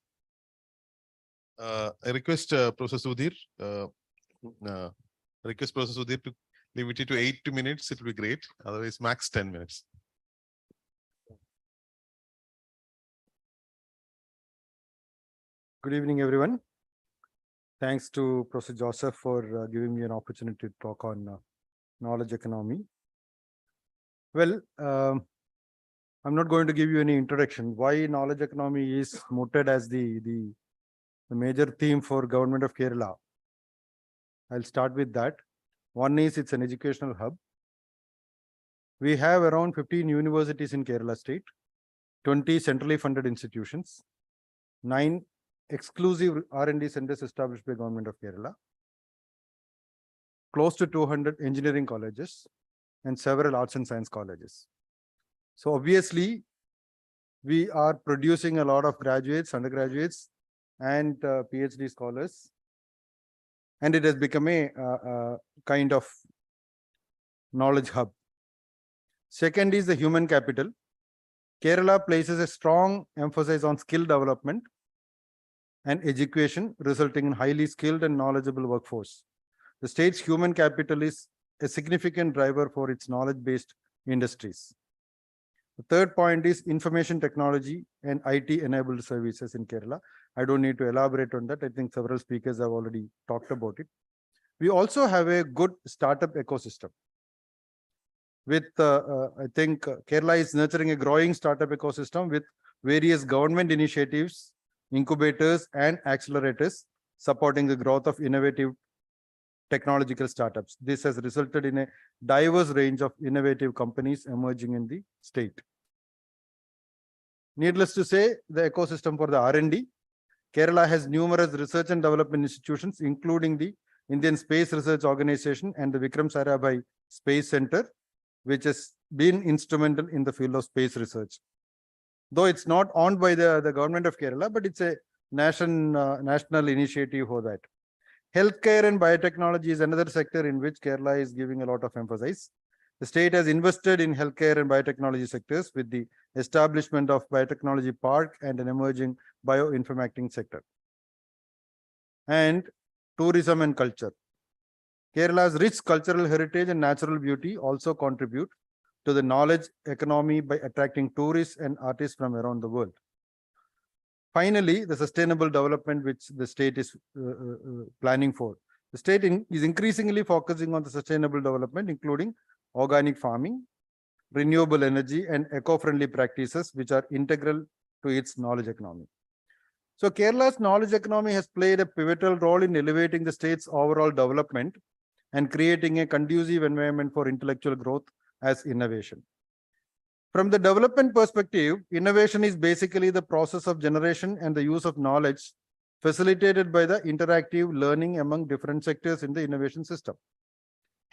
I request Professor Sudhir, to limit it to 8 minutes. It will be great. Otherwise, max 10 minutes. Good evening, everyone. Thanks to Professor Joseph for giving me an opportunity to talk on knowledge economy. Well, I'm not going to give you any introduction. Why knowledge economy is mooted as the major theme for Government of Kerala. I'll start with that. One is it's an educational hub. We have around 15 universities in Kerala state, 20 centrally funded institutions, 9 exclusive R&D centers established by Government of Kerala, close to 200 engineering colleges, and several arts and science colleges. So obviously, we are producing a lot of graduates, undergraduates, and PhD scholars, and it has become a kind of knowledge hub. Second is the human capital. Kerala places a strong emphasis on skill development and education, resulting in highly skilled and knowledgeable workforce. The state's human capital is a significant driver for its knowledge-based industries. The third point is information technology and IT-enabled services in Kerala. I don't need to elaborate on that. I think several speakers have already talked about it. We also have a good startup ecosystem. With, I think Kerala is nurturing a growing startup ecosystem with various government initiatives, incubators, and accelerators supporting the growth of innovative technological startups. This has resulted in a diverse range of innovative companies emerging in the state. Needless to say, the ecosystem for the R&D, Kerala has numerous research and development institutions, including the Indian Space Research Organization and the Vikram Sarabhai Space Center, which has been instrumental in the field of space research. Though it's not owned by the government of Kerala, but it's a national initiative for that. Healthcare and biotechnology is another sector in which Kerala is giving a lot of emphasis. The state has invested in healthcare and biotechnology sectors with the establishment of biotechnology park and an emerging bioinformatics sector. And tourism and culture. Kerala's rich cultural heritage and natural beauty also contribute to the knowledge economy by attracting tourists and artists from around the world. Finally, the sustainable development which the state is planning for. The state is increasingly focusing on the sustainable development, including organic farming, renewable energy, and eco-friendly practices, which are integral to its knowledge economy. So Kerala's knowledge economy has played a pivotal role in elevating the state's overall development and creating a conducive environment for intellectual growth as innovation. From the development perspective, innovation is basically the process of generation and the use of knowledge facilitated by the interactive learning among different sectors in the innovation system.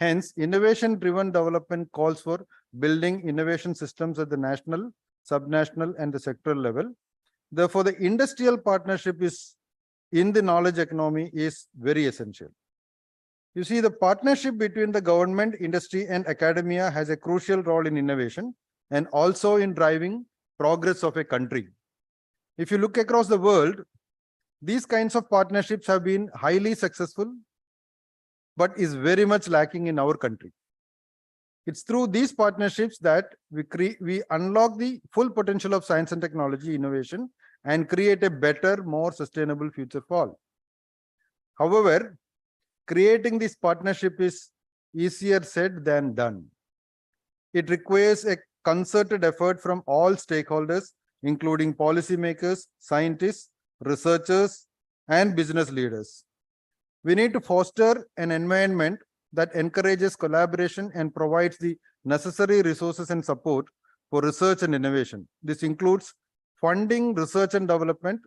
Hence, innovation-driven development calls for building innovation systems at the national, subnational, and the sectoral level. Therefore, the industrial partnership is in the knowledge economy is very essential. You see, the partnership between the government, industry, and academia has a crucial role in innovation and also in driving progress of a country. If you look across the world, these kinds of partnerships have been highly successful, but is very much lacking in our country. It's through these partnerships that we unlock the full potential of science and technology innovation and create a better, more sustainable future for all. However, creating this partnership is easier said than done. It requires a concerted effort from all stakeholders, including policymakers, scientists, researchers, and business leaders. We need to foster an environment that encourages collaboration and provides the necessary resources and support for research and innovation. This includes funding research and development,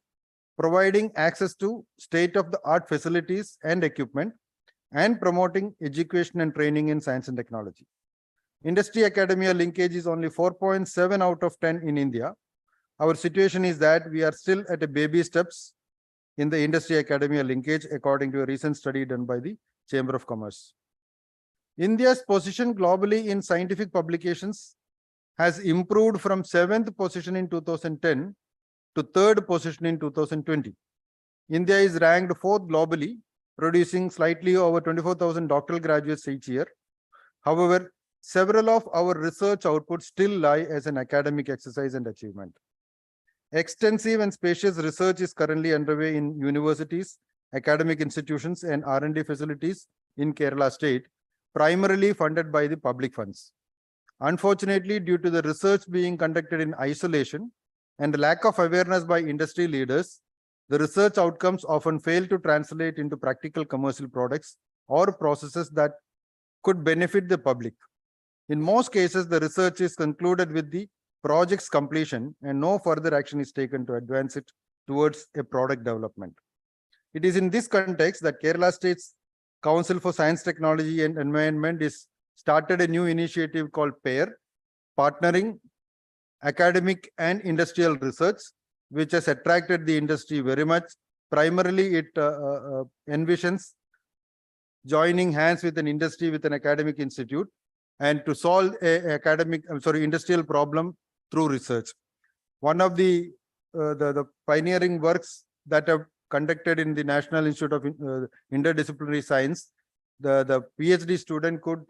providing access to state-of-the-art facilities and equipment, and promoting education and training in science and technology. Industry-academia linkage is only 4.7 out of 10 in India. Our situation is that we are still at a baby steps in the industry-academia linkage, according to a recent study done by the Chamber of Commerce. India's position globally in scientific publications has improved from 7th position in 2010 to 3rd position in 2020. India is ranked 4th globally, producing slightly over 24,000 doctoral graduates each year. However, several of our research outputs still lie as an academic exercise and achievement. Extensive and spacious research is currently underway in universities, academic institutions, and R&D facilities in Kerala state, primarily funded by the public funds. Unfortunately, due to the research being conducted in isolation and lack of awareness by industry leaders, the research outcomes often fail to translate into practical commercial products or processes that could benefit the public. In most cases, the research is concluded with the project's completion and no further action is taken to advance it towards a product development. It is in this context that Kerala State's Council for Science, Technology and Environment is started a new initiative called PAIR, Partnering Academic and Industrial Research, which has attracted the industry very much. Primarily, it envisions joining hands with an industry, with an academic institute, and to solve a industrial problem through research. One of the pioneering works that have conducted in the National Institute of Interdisciplinary Science, the PhD student could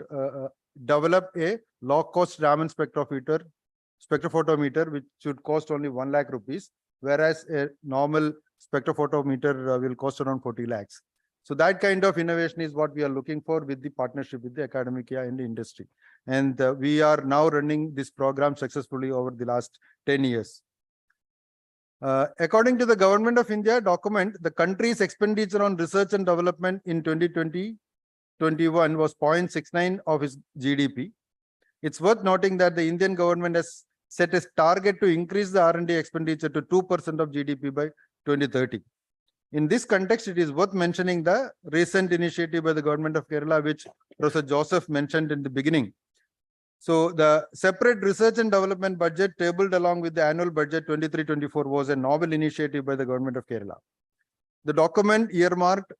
develop a low-cost Raman spectrophotometer, which should cost only 1 lakh rupees, whereas a normal spectrophotometer will cost around 40 lakhs. So that kind of innovation is what we are looking for with the partnership with the academia and the industry. And we are now running this program successfully over the last 10 years. According to the Government of India document, the country's expenditure on research and development in 2020-21 was 0.69 of its GDP. It's worth noting that the Indian government has set a target to increase the R&D expenditure to 2% of GDP by 2030. In this context, it is worth mentioning the recent initiative by the Government of Kerala, which Professor Joseph mentioned in the beginning. So the separate research and development budget tabled along with the annual budget 23-24 was a novel initiative by the Government of Kerala. The document earmarked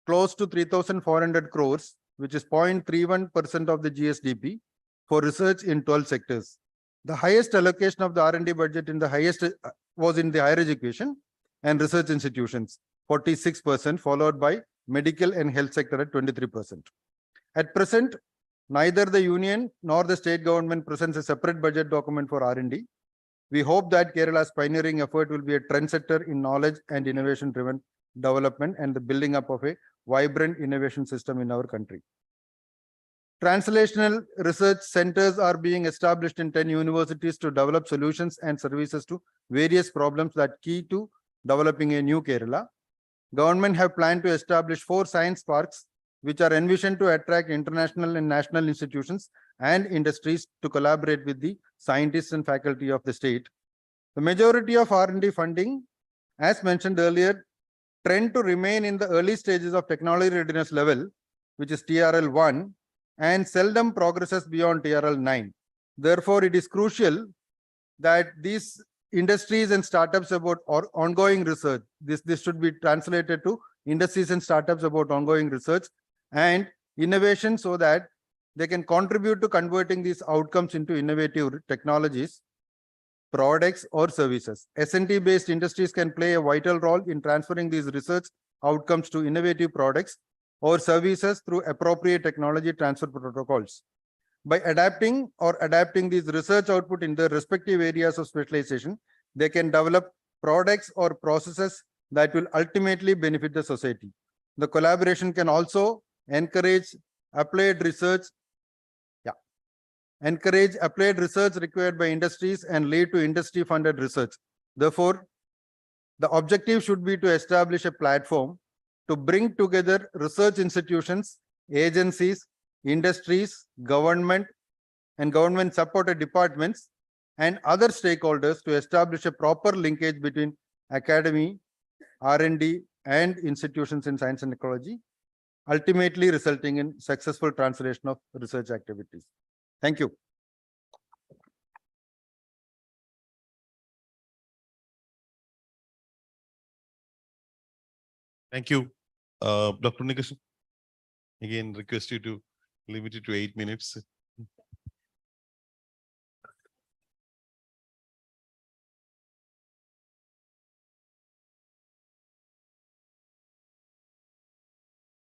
close to 3,400 crores, which is 0.31% of the GSDP, for research in 12 sectors. The highest allocation of the R&D budget was in the higher education and research institutions, 46%, followed by medical and health sector at 23%. At present, neither the union nor the state government presents a separate budget document for R&D. We hope that Kerala's pioneering effort will be a trendsetter in knowledge and innovation-driven development and the building up of a vibrant innovation system in our country. Translational research centers are being established in 10 universities to develop solutions and services to various problems that key to developing a new Kerala. Government have planned to establish 4 science parks, which are envisioned to attract international and national institutions and industries to collaborate with the scientists and faculty of the state. The majority of R&D funding, as mentioned earlier, trend to remain in the early stages of technology readiness level, which is TRL 1, and seldom progresses beyond TRL 9. Therefore, it is crucial that these industries and startups about ongoing research, this should be translated to industries and startups about ongoing research and innovation so that they can contribute to converting these outcomes into innovative technologies, products or services. S&T based industries can play a vital role in transferring these research outcomes to innovative products or services through appropriate technology transfer protocols. By adapting these research output in their respective areas of specialization, they can develop products or processes that will ultimately benefit the society. The collaboration can also encourage applied research required by industries and lead to industry-funded research. Therefore, the objective should be to establish a platform to bring together research institutions, agencies, industries, government, and government-supported departments, and other stakeholders to establish a proper linkage between academy, R&D, and institutions in science and technology, ultimately resulting in successful translation of research activities. Thank you. Thank you, Dr. Nikesh. Again, request you to limit it to 8 minutes.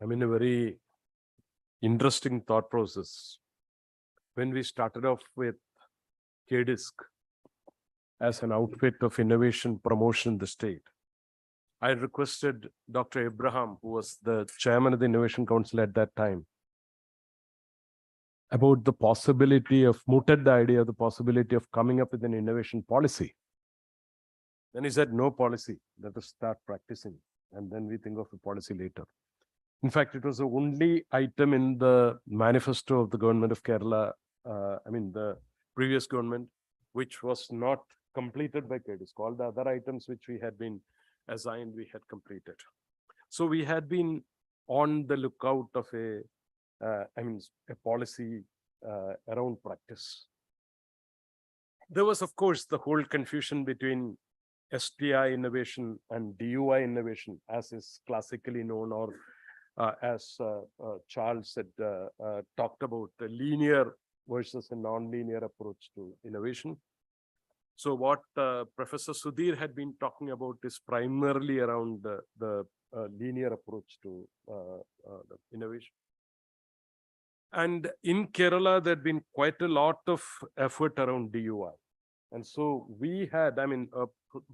I'm in a very interesting thought process. When we started off with KDISC as an outfit of innovation promotion in the state, I requested Dr. Abraham, who was the chairman of the Innovation Council at that time, about the possibility of, mooted the idea of the possibility of coming up with an innovation policy. Then he said, no policy, let us start practicing, and then we think of a policy later. In fact, it was the only item in the manifesto of the government of Kerala, the previous government, which was not completed by KDISC. All the other items which we had been assigned, we had completed. So we had been on the lookout of a policy around practice. There was, of course, the whole confusion between STI innovation and DUI innovation, as is classically known, or as Charles had talked about, the linear versus a non-linear approach to innovation. So what Professor Sudhir had been talking about is primarily around the linear approach to the innovation. And in Kerala, there'd been quite a lot of effort around DUI. And so we had,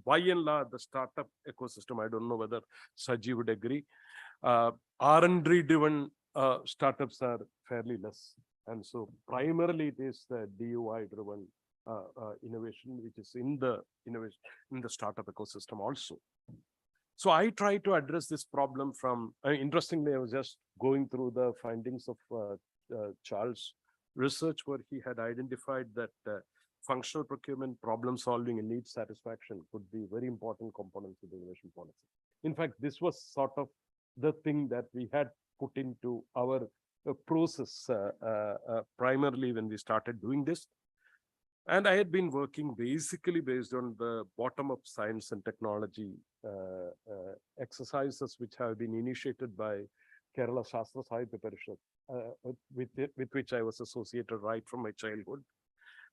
by and large, the startup ecosystem, I don't know whether Saji would agree, R&D driven startups are fairly less. And so primarily it is the DUI driven innovation, which is in the innovation in the startup ecosystem also. So I try to address this problem from, interestingly, I was just going through the findings of Charles' research, where he had identified that functional procurement, problem solving, and needs satisfaction could be very important components of the innovation policy. In fact, this was sort of the thing that we had put into our process primarily when we started doing this. And I had been working basically based on the bottom-up science and technology exercises which have been initiated by Kerala Shastra Sahitya Parishad, with which I was associated right from my childhood,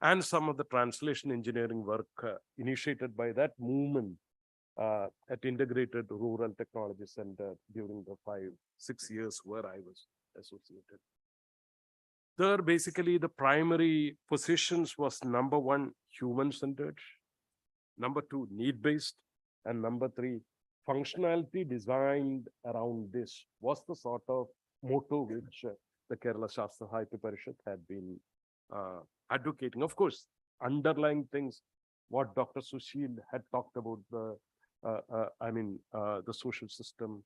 and some of the translation engineering work initiated by that movement at Integrated Rural Technology Center during the 5-6 years where I was associated. There, basically, the primary positions was number 1, human-centered, number 2, need-based, and number 3, functionality designed around this was the sort of motto which the Kerala Shastra Sahitya Parishad had been advocating. Of course, underlying things, what Dr. Sushil had talked about, the social system,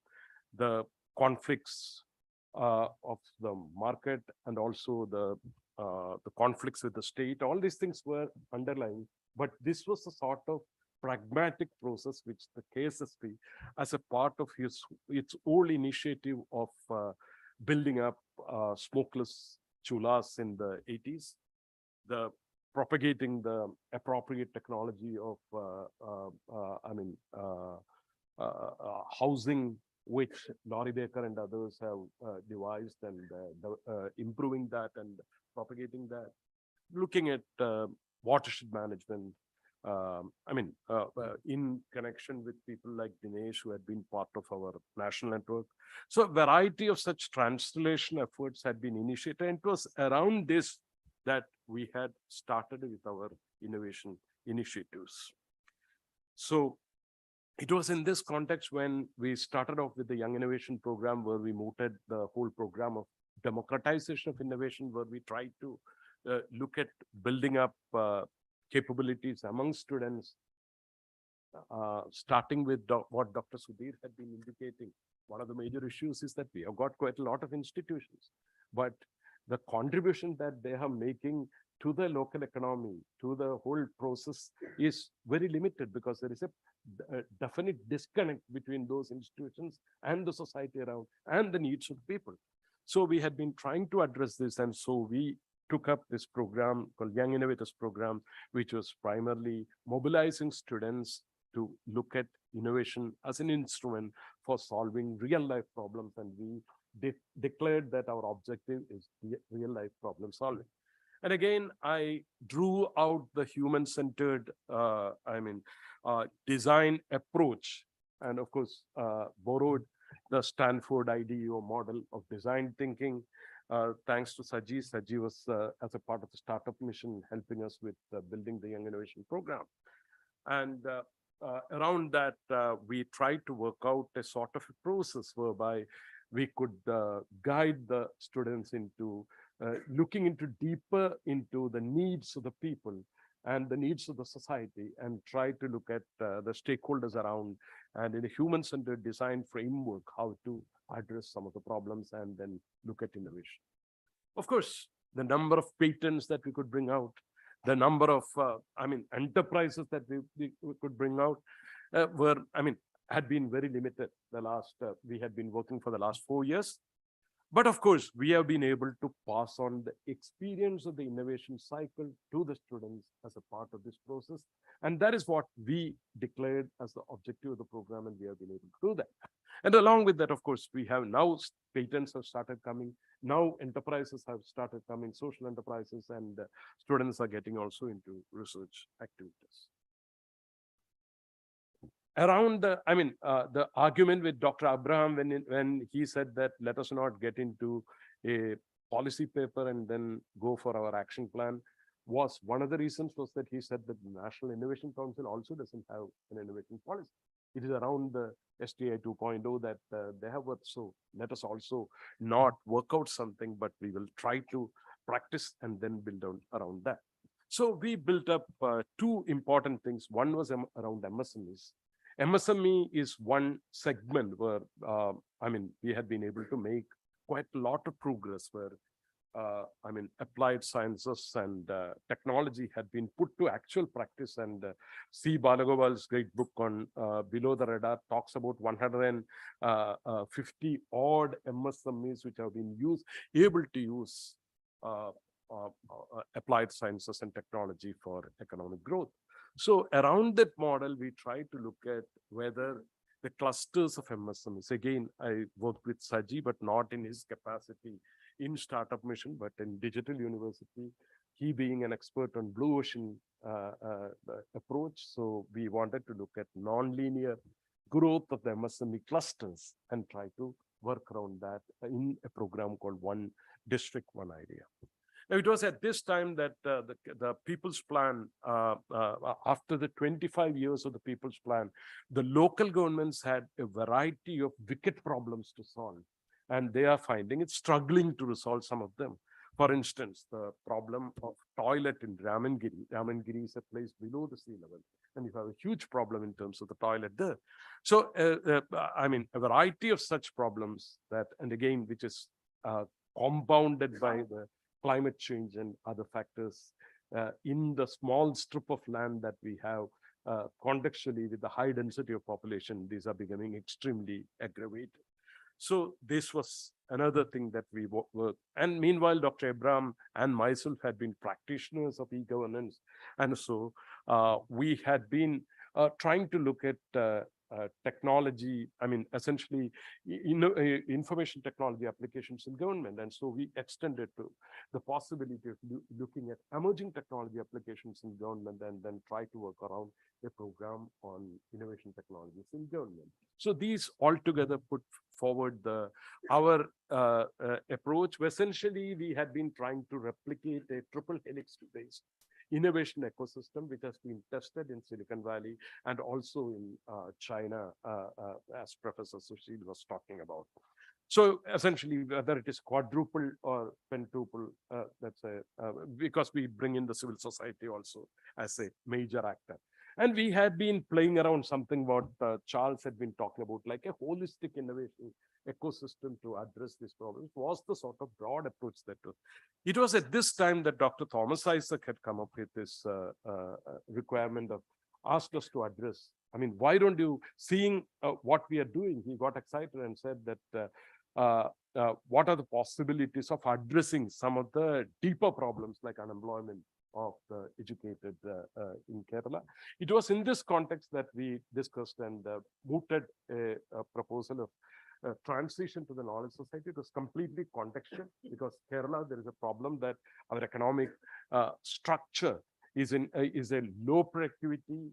the conflicts of the market, and also the conflicts with the state, all these things were underlying. But this was a sort of pragmatic process which the KSSP, as a part of its own initiative of building up smokeless chulas in the 80s, the propagating the appropriate technology of housing, which Laurie Baker and others have devised, and improving that and propagating that, looking at watershed management, in connection with people like Dinesh, who had been part of our national network. So a variety of such translation efforts had been initiated, and it was around this that we had started with our innovation initiatives. So it was in this context when we started off with the Young Innovation Program, where we mooted the whole program of democratization of innovation, where we tried to look at building up capabilities among students, starting with what Dr. Sudhir had been indicating. One of the major issues is that we have got quite a lot of institutions, but the contribution that they are making to the local economy, to the whole process, is very limited, because there is a definite disconnect between those institutions and the society around and the needs of people. So we had been trying to address this, and so we took up this program called Young Innovators Program, which was primarily mobilizing students to look at innovation as an instrument for solving real life problems. And we declared that our objective is real life problem solving. And again, I drew out the human-centered, design approach, and of course, borrowed the Stanford IDEO model of design thinking. Thanks to Saji. Saji was, as a part of the startup mission, helping us with building the Young Innovation Program. And around that, we tried to work out a sort of a process whereby we could guide the students into looking into deeper into the needs of the people and the needs of the society, and try to look at the stakeholders around, and in a human-centered design framework, how to address some of the problems and then look at innovation. Of course, the number of patents that we could bring out, the number of, enterprises that we could bring out had been very limited. We had been working for the last 4 years. But of course, we have been able to pass on the experience of the innovation cycle to the students as a part of this process. And that is what we declared as the objective of the program, and we have been able to do that. And along with that, of course, we have now patents have started coming. Now enterprises have started coming, social enterprises, and students are getting also into research activities. Around the argument with Dr. Abraham when he said that let us not get into a policy paper and then go for our action plan, was one of the reasons was that he said that the National Innovation Council also doesn't have an innovation policy. It is around the STI 2.0 that they have worked. So let us also not work out something, but we will try to practice and then build around that. So we built up two important things. One was around MSMEs. MSME is one segment where, we had been able to make quite a lot of progress where, applied sciences and technology had been put to actual practice. And C. Balagopal's great book on Below the Radar talks about 150 odd MSMEs which have been able to use applied sciences and technology for economic growth. So around that model, we try to look at whether the clusters of MSMEs, again, I worked with Saji, but not in his capacity in Startup Mission, but in Digital University, he being an expert on Blue Ocean approach. So we wanted to look at non-linear growth of the MSME clusters and try to work around that in a program called One District, One Idea. Now, it was at this time that the People's Plan, after the 25 years of the People's Plan, the local governments had a variety of wicked problems to solve. And they are finding it struggling to resolve some of them. For instance, the problem of toilet in Ramangiri. Ramangiri is a place below the sea level. And you have a huge problem in terms of the toilet there. So, a variety of such problems that, and again, which is compounded by the climate change and other factors in the small strip of land that we have contextually with the high density of population, these are becoming extremely aggravated. So this was another thing that we worked. And meanwhile, Dr. Abraham and myself had been practitioners of e-governance. And so we had been trying to look at technology, essentially information technology applications in government. And so we extended to the possibility of looking at emerging technology applications in government and then try to work around a program on innovation technologies in government. So these altogether put forward our approach, where essentially we had been trying to replicate a triple helix-based innovation ecosystem, which has been tested in Silicon Valley and also in China, as Professor Sushil was talking about. So essentially, whether it is quadruple or pentuple, let's say, because we bring in the civil society also as a major actor. And we had been playing around something what Charles had been talking about, like a holistic innovation ecosystem to address these problems, was the sort of broad approach that it was at this time that Dr. Thomas Isaac had come up with this requirement of asked us to address. Why don't you, seeing what we are doing, he got excited and said that what are the possibilities of addressing some of the deeper problems like unemployment of the educated in Kerala. It was in this context that we discussed and mooted a proposal of transition to the knowledge society. It was completely contextual because Kerala, there is a problem that our economic structure is a low productivity,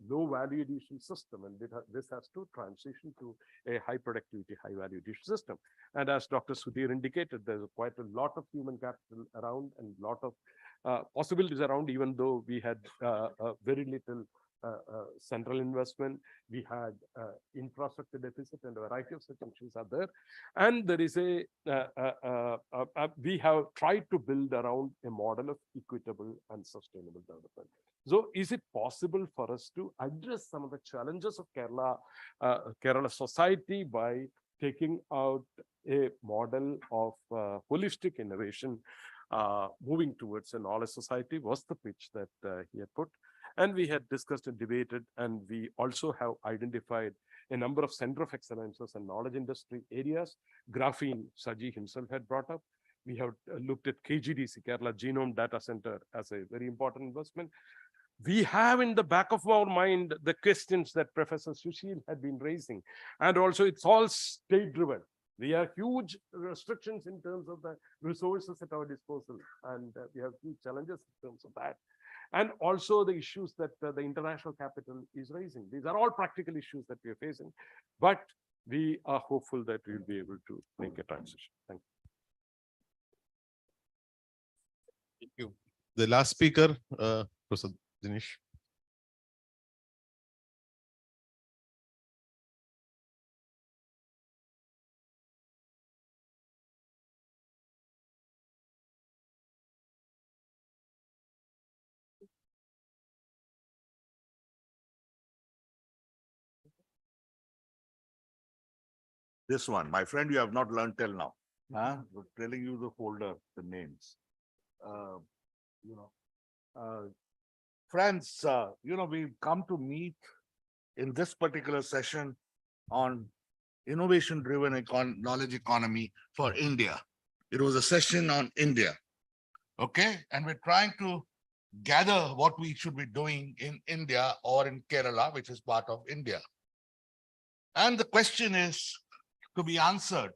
low value addition system, and this has to transition to a high productivity, high value addition system. And as Dr. Sudhir indicated, there's quite a lot of human capital around and a lot of possibilities around, even though we had very little central investment, we had infrastructure deficit, and a variety of such issues are there. And there is we have tried to build around a model of equitable and sustainable development. So is it possible for us to address some of the challenges of Kerala society by taking out a model of holistic innovation moving towards a knowledge society was the pitch that he had put. And we had discussed and debated, and we also have identified a number of center of excellences and knowledge industry areas. Graphene, Saji himself had brought up. We have looked at KGDC, Kerala Genome Data Center, as a very important investment. We have in the back of our mind the questions that Professor Sushil had been raising. And also it's all state-driven. We have huge restrictions in terms of the resources at our disposal. And we have huge challenges in terms of that. And also the issues that the international capital is raising. These are all practical issues that we are facing. But we are hopeful that we'll be able to make a transition. Thank you. Thank you. The last speaker, Professor Dinesh. This one, my friend, you have not learned till now. Huh? We're telling you the folder, the names. Friends, we've come to meet in this particular session on innovation-driven knowledge economy for India. It was a session on India. Okay, and we're trying to gather what we should be doing in India or in Kerala, which is part of India. And the question is to be answered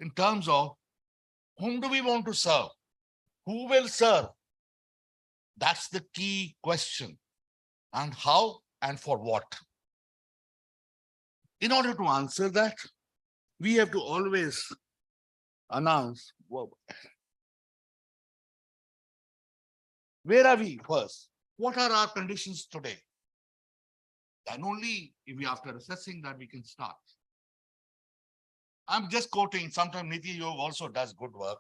in terms of whom do we want to serve? Who will serve? That's the key question. And how and for what? In order to answer that, we have to always announce, well, where are we first? What are our conditions today? And only if we, after assessing that, we can start. I'm just quoting, sometimes Niti Yog also does good work.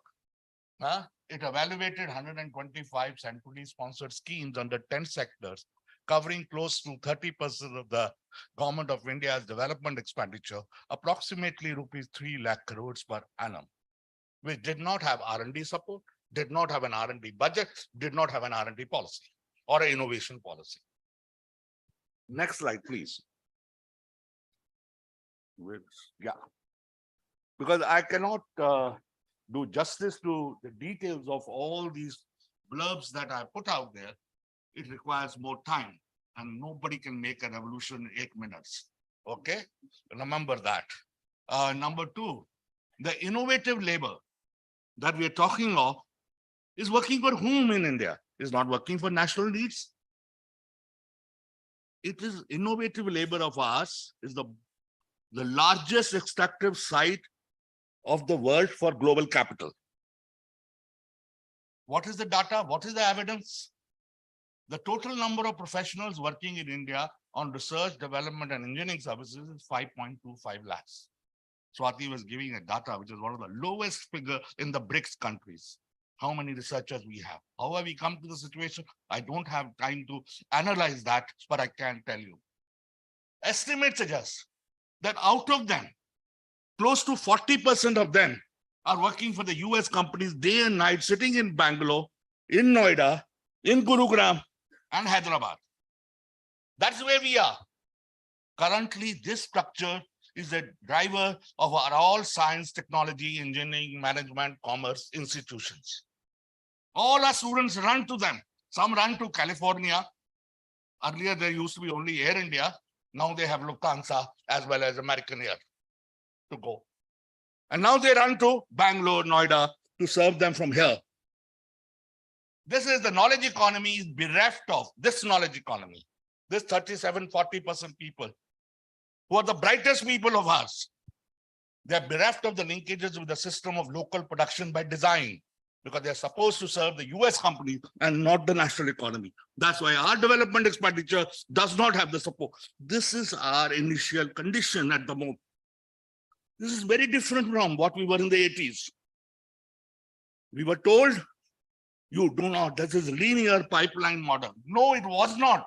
It evaluated 125 centrally sponsored schemes under 10 sectors, covering close to 30% of the government of India's development expenditure, approximately rupees 3 lakh crores per annum, which did not have R&D support, did not have an R&D budget, did not have an R&D policy or an innovation policy. Next slide, please. Yeah. Because I cannot do justice to the details of all these blurbs that I put out there. It requires more time, and nobody can make a revolution in 8 minutes. Okay, remember that. Number two, the innovative labor that we are talking of is working for whom in India? Is not working for national needs. It is innovative labor of ours is the largest extractive site of the world for global capital. What is the data? What is the evidence? The total number of professionals working in India on research, development, and engineering services is 5.25 lakhs. Swati was giving a data, which is one of the lowest figure in the BRICS countries. How many researchers we have? How have we come to the situation? I don't have time to analyze that, but I can tell you. Estimates suggest that out of them, close to 40% of them are working for the US companies day and night, sitting in Bangalore, in Noida, in Gurugram, and Hyderabad. That's where we are. Currently, this structure is the driver of our all science, technology, engineering, management, commerce institutions. All our students run to them. Some run to California. Earlier, there used to be only Air India. Now they have Lufthansa as well as American Air to go. And now they run to Bangalore, Noida to serve them from here. This is the knowledge economy is bereft of this knowledge economy. This 37–40% people who are the brightest people of ours. They're bereft of the linkages with the system of local production by design, because they're supposed to serve the US company and not the national economy. That's why our development expenditure does not have the support. This is our initial condition at the moment. This is very different from what we were in the 80s. We were told, you do not, this is linear pipeline model. No, it was not.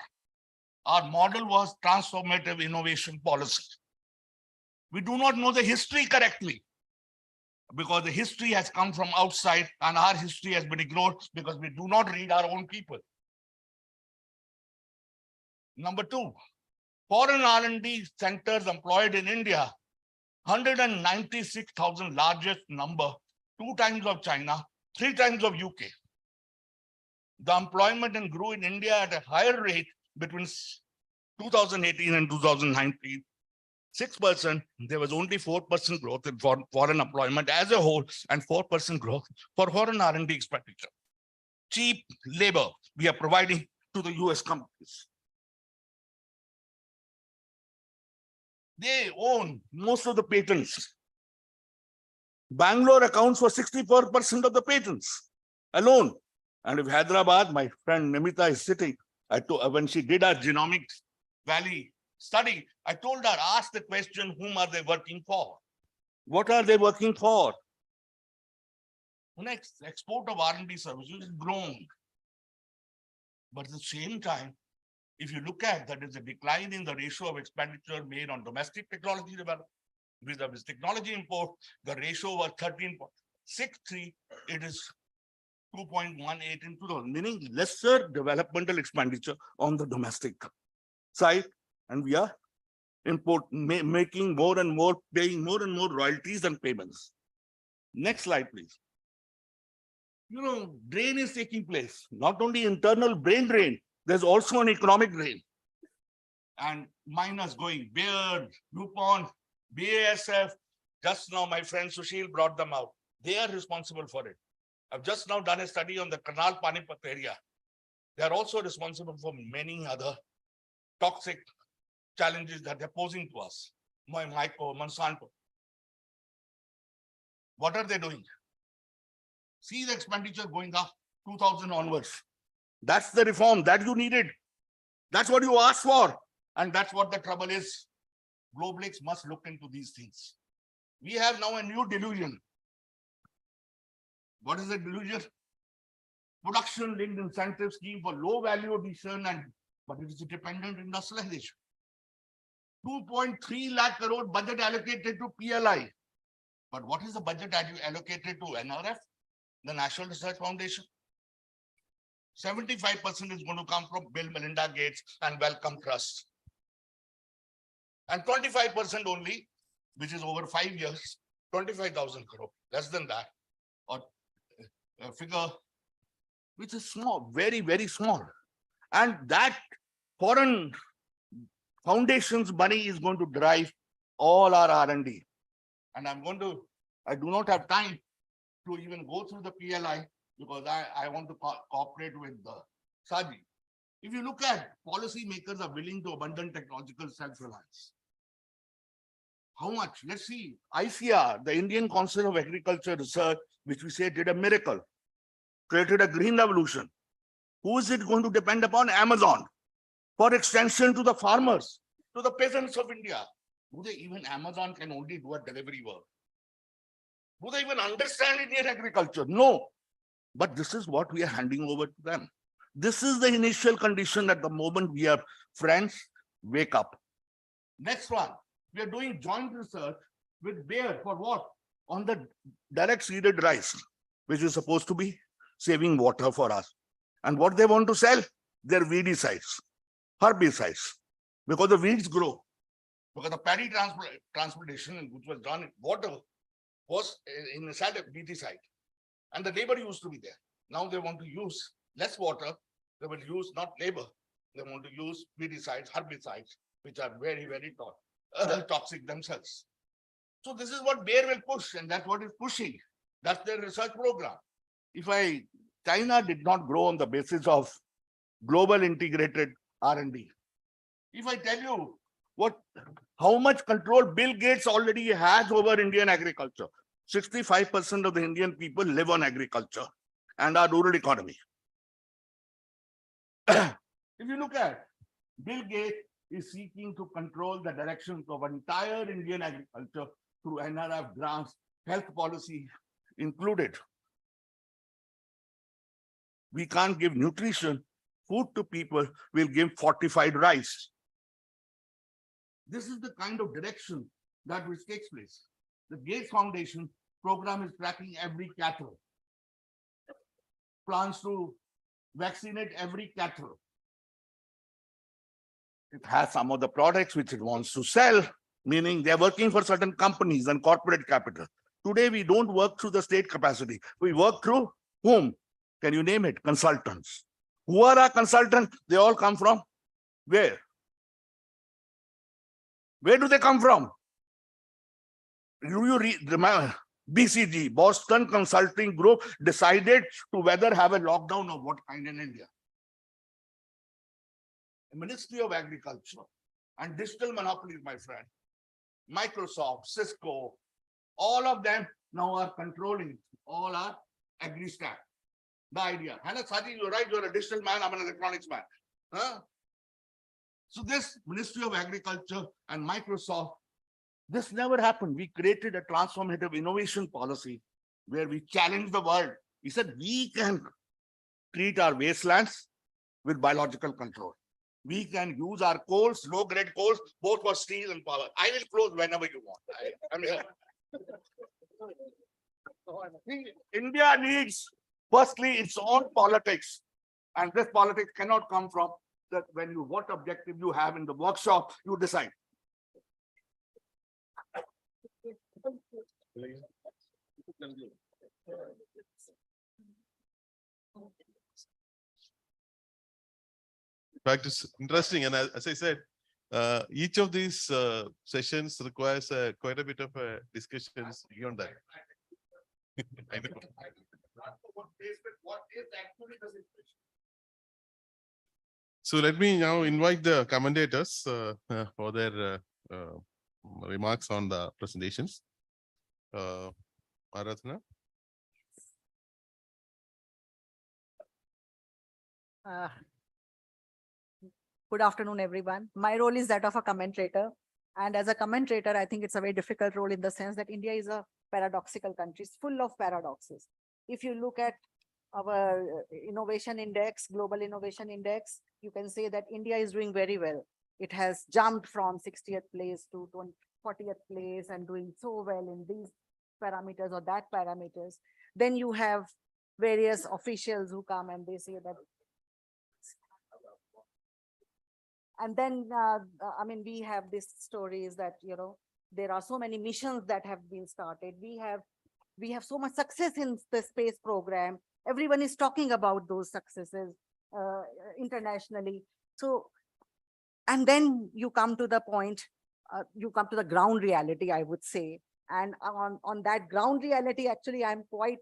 Our model was transformative innovation policy. We do not know the history correctly. because the history has come from outside and our history has been ignored because we do not read our own people. Number two, foreign R&D centers employed in India, 196,000 largest number, 2 times of China, 3 times of UK. The employment and grew in India at a higher rate between 2018 and 2019. 6%, there was only 4% growth in foreign employment as a whole and 4% growth for foreign R&D expenditure. Cheap labor we are providing to the US companies. They own most of the patents. Bangalore accounts for 64% of the patents alone. And if Hyderabad, my friend Nimita is sitting, when she did her genomic valley study, I told her, ask the question, whom are they working for? What are they working for? Next, export of R&D services is grown. But at the same time, if you look at that, is a decline in the ratio of expenditure made on domestic technology development with technology import. The ratio was 13.63. It is 2.18 in 2000, meaning lesser developmental expenditure on the domestic side. And we are making more and more, paying more and more royalties and payments. Next slide, please. You know, drain is taking place, not only internal brain drain, there's also an economic drain. And miners going, Baird, DuPont, BASF, just now my friend Sushil brought them out. They are responsible for it. I've just now done a study on the Canal Panipat area. They are also responsible for many other toxic challenges that they're posing to us. Monsanto. What are they doing? See the expenditure going up 2000 onwards. That's the reform that you needed. That's what you asked for. And that's what the trouble is. Globelics must look into these things. We have now a new delusion. What is the delusion? Production linked incentive scheme for low value addition, but it is dependent industrialization. 2.3 lakh crore budget allocated to PLI. But what is the budget allocated to NRF, the National Research Foundation? 75% is going to come from Bill Melinda Gates and Wellcome Trust. And 25% only, which is over 5 years, 25,000 crore, less than that, or a figure which is small, very, very small. And that foreign foundations money is going to drive all our R&D. And I do not have time to even go through the PLI because I want to cooperate with Saji. If you look at policy makers are willing to abandon technological self-reliance. How much? Let's see. ICR, the Indian Council of Agriculture Research, which we say did a miracle, created a green revolution. Who is it going to depend upon? Amazon. For extension to the farmers, to the peasants of India. Do they even, Amazon can only do a delivery work? Do they even understand Indian agriculture? No. But this is what we are handing over to them. This is the initial condition at the moment we are friends, wake up. Next one, we are doing joint research with Bayer for what? On the direct seeded rice, which is supposed to be saving water for us. And what they want to sell? Their weedicides, herbicides, because the weeds grow. Because the paddy transplantation, which was done in water, was inside a weedicide. And the labor used to be there. Now they want to use less water. They will use not labor. They want to use weedicides, herbicides, which are very, very toxic themselves. So this is what Bayer will push, and that's what is pushing. That's their research program. China did not grow on the basis of global integrated R&D. If I tell you how much control Bill Gates already has over Indian agriculture, 65% of the Indian people live on agriculture and our rural economy. If you look at Bill Gates is seeking to control the directions of entire Indian agriculture through NRF grants, health policy included. We can't give nutrition, food to people, we'll give fortified rice. This is the kind of direction that which takes place. The Gates Foundation program is tracking every cattle. Plans to vaccinate every cattle. It has some of the products which it wants to sell, meaning they're working for certain companies and corporate capital. Today, we don't work through the state capacity. We work through whom? Can you name it? Consultants. Who are our consultants? They all come from where? Where do they come from? Do you remember? BCG, Boston Consulting Group, decided to whether have a lockdown of what kind in India. The Ministry of Agriculture and digital monopolies, my friend, Microsoft, Cisco, all of them now are controlling all our agri-stack. The idea. Hannah Sati, you're right, you're a digital man, I'm an electronics man. Huh? So this Ministry of Agriculture and Microsoft, this never happened. We created a transformative innovation policy where we challenged the world. We said we can treat our wastelands with biological control. We can use our coals, low-grade coals, both for steel and power. I will close whenever you want. India needs, firstly, its own politics. And this politics cannot come from that when you, what objective you have in the workshop, you decide. In fact, it's interesting. And as I said, each of these sessions requires quite a bit of discussions beyond that. I know. So let me now invite the commentators for their remarks on the presentations. Aradhana. Good afternoon, everyone. My role is that of a commentator. And as a commentator, I think it's a very difficult role in the sense that India is a paradoxical country. It's full of paradoxes. If you look at our innovation index, global innovation index, you can say that India is doing very well. It has jumped from 60th place to 40th place and doing so well in these parameters or that parameters. Then you have various officials who come and they say that. And then, I mean, we have these stories that, you know, there are so many missions that have been started. We have so much success in the space program. Everyone is talking about those successes internationally. So, and then you come to the point, you come to the ground reality, I would say. And on that ground reality, actually, I'm quite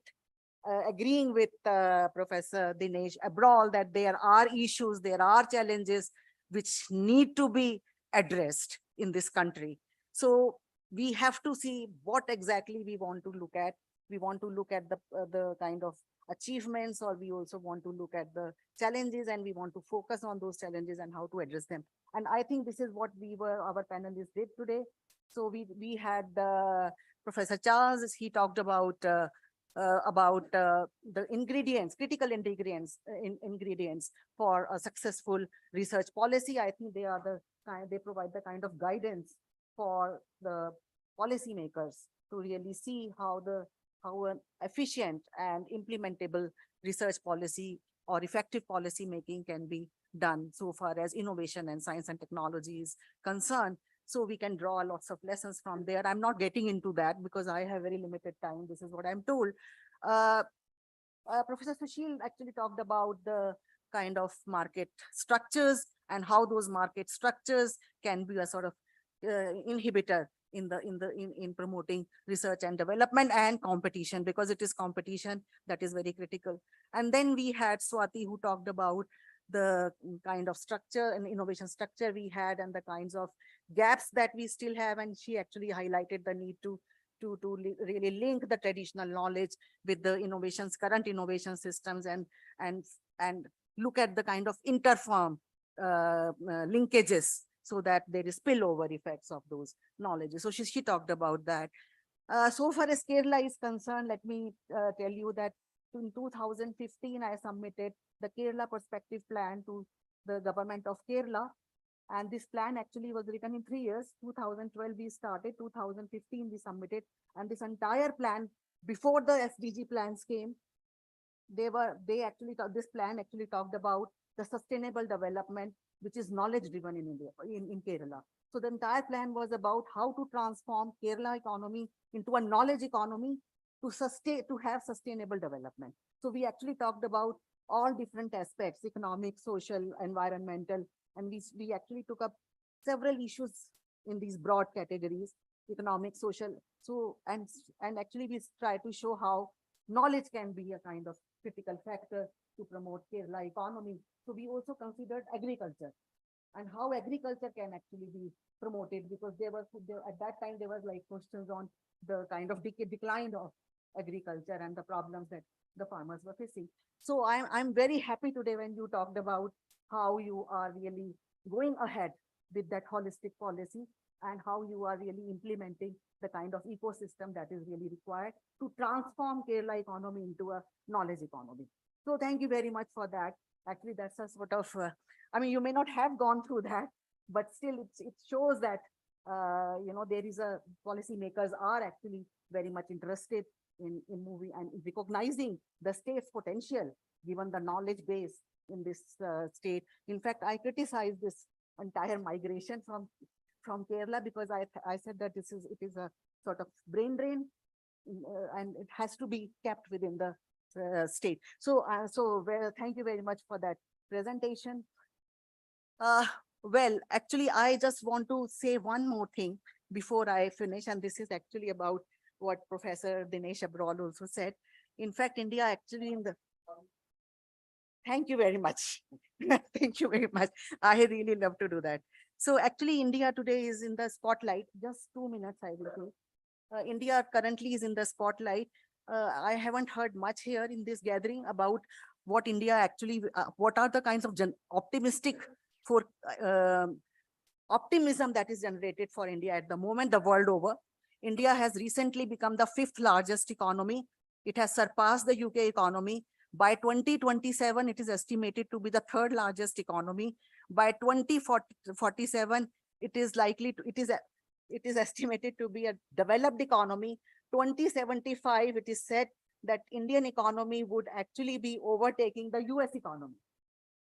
agreeing with Professor Dinesh Abrol that there are issues, there are challenges which need to be addressed in this country. So we have to see what exactly we want to look at. We want to look at the kind of achievements, or we also want to look at the challenges, and we want to focus on those challenges and how to address them. And I think this is what our panelists did today. So we had Professor Charles. He talked about the ingredients, critical ingredients for a successful research policy. I think they provide the kind of guidance for the policymakers to really see how an efficient and implementable research policy or effective policy making can be done so far as innovation and science and technology is concerned. So we can draw lots of lessons from there. I'm not getting into that because I have very limited time. This is what I'm told. Professor Sushil actually talked about the kind of market structures and how those market structures can be a sort of inhibitor in promoting research and development and competition, because it is competition that is very critical. And then we had Swati, who talked about the kind of structure and innovation structure we had and the kinds of gaps that we still have. And she actually highlighted the need to really link the traditional knowledge with the current innovation systems and look at the kind of interfirm linkages so that there is spillover effects of those knowledges. So she talked about that. So far as Kerala is concerned, let me tell you that in 2015, I submitted the Kerala Perspective Plan to the government of Kerala. And this plan actually was written in 3 years. 2012 we started, 2015 we submitted, and this entire plan before the SDG plans came, this plan actually talked about the sustainable development, which is knowledge driven in India, in Kerala. So the entire plan was about how to transform Kerala economy into a knowledge economy to have sustainable development. So we actually talked about all different aspects, economic, social, environmental, and we actually took up several issues in these broad categories, economic, social. So, and actually we try to show how knowledge can be a kind of critical factor to promote Kerala economy. So we also considered agriculture and how agriculture can actually be promoted, because at that time there was like questions on the kind of decline of agriculture and the problems that the farmers were facing. So I'm very happy today when you talked about how you are really going ahead with that holistic policy and how you are really implementing the kind of ecosystem that is really required to transform Kerala economy into a knowledge economy. So thank you very much for that. Actually, that's a sort of, I mean, you may not have gone through that, but still it shows that, there is a policymakers are actually very much interested in moving and recognizing the state's potential, given the knowledge base in this state. In fact, I criticize this entire migration from Kerala because I said that it is a sort of brain drain, and it has to be kept within the state. So, thank you very much for that presentation. Well, actually, I just want to say one more thing before I finish, and this is actually about what Professor Dinesh Abroad also said. In fact, India actually thank you very much. Thank you very much. I really love to do that. So actually, India today is in the spotlight. Just 2 minutes, I will say. India currently is in the spotlight. I haven't heard much here in this gathering about what India actually, what are the kinds of optimism that is generated for India at the moment, the world over. India has recently become the 5th largest economy. It has surpassed the UK economy. By 2027, it is estimated to be the 3rd largest economy. By 2047, it is estimated to be a developed economy. 2075, it is said that Indian economy would actually be overtaking the US economy.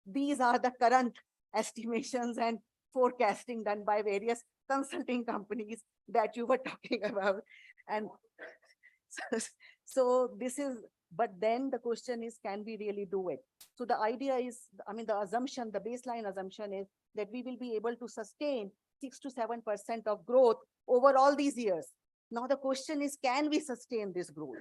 These are the current estimations and forecasting done by various consulting companies that you were talking about. And so this is, but then the question is, can we really do it? So the idea is, I mean, the assumption, the baseline assumption is that we will be able to sustain 6 to 7% of growth over all these years. Now the question is, can we sustain this growth?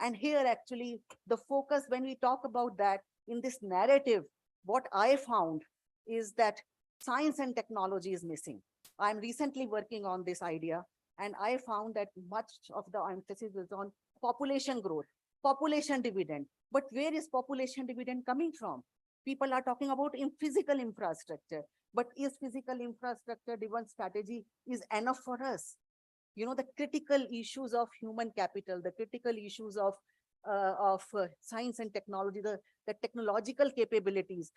And here actually the focus, when we talk about that in this narrative, what I found is that science and technology is missing. I'm recently working on this idea, and I found that much of the emphasis is on population growth, population dividend. But where is population dividend coming from? People are talking about physical infrastructure, but is physical infrastructure driven strategy is enough for us? You know, the critical issues of human capital, the critical issues of science and technology, the technological capabilities,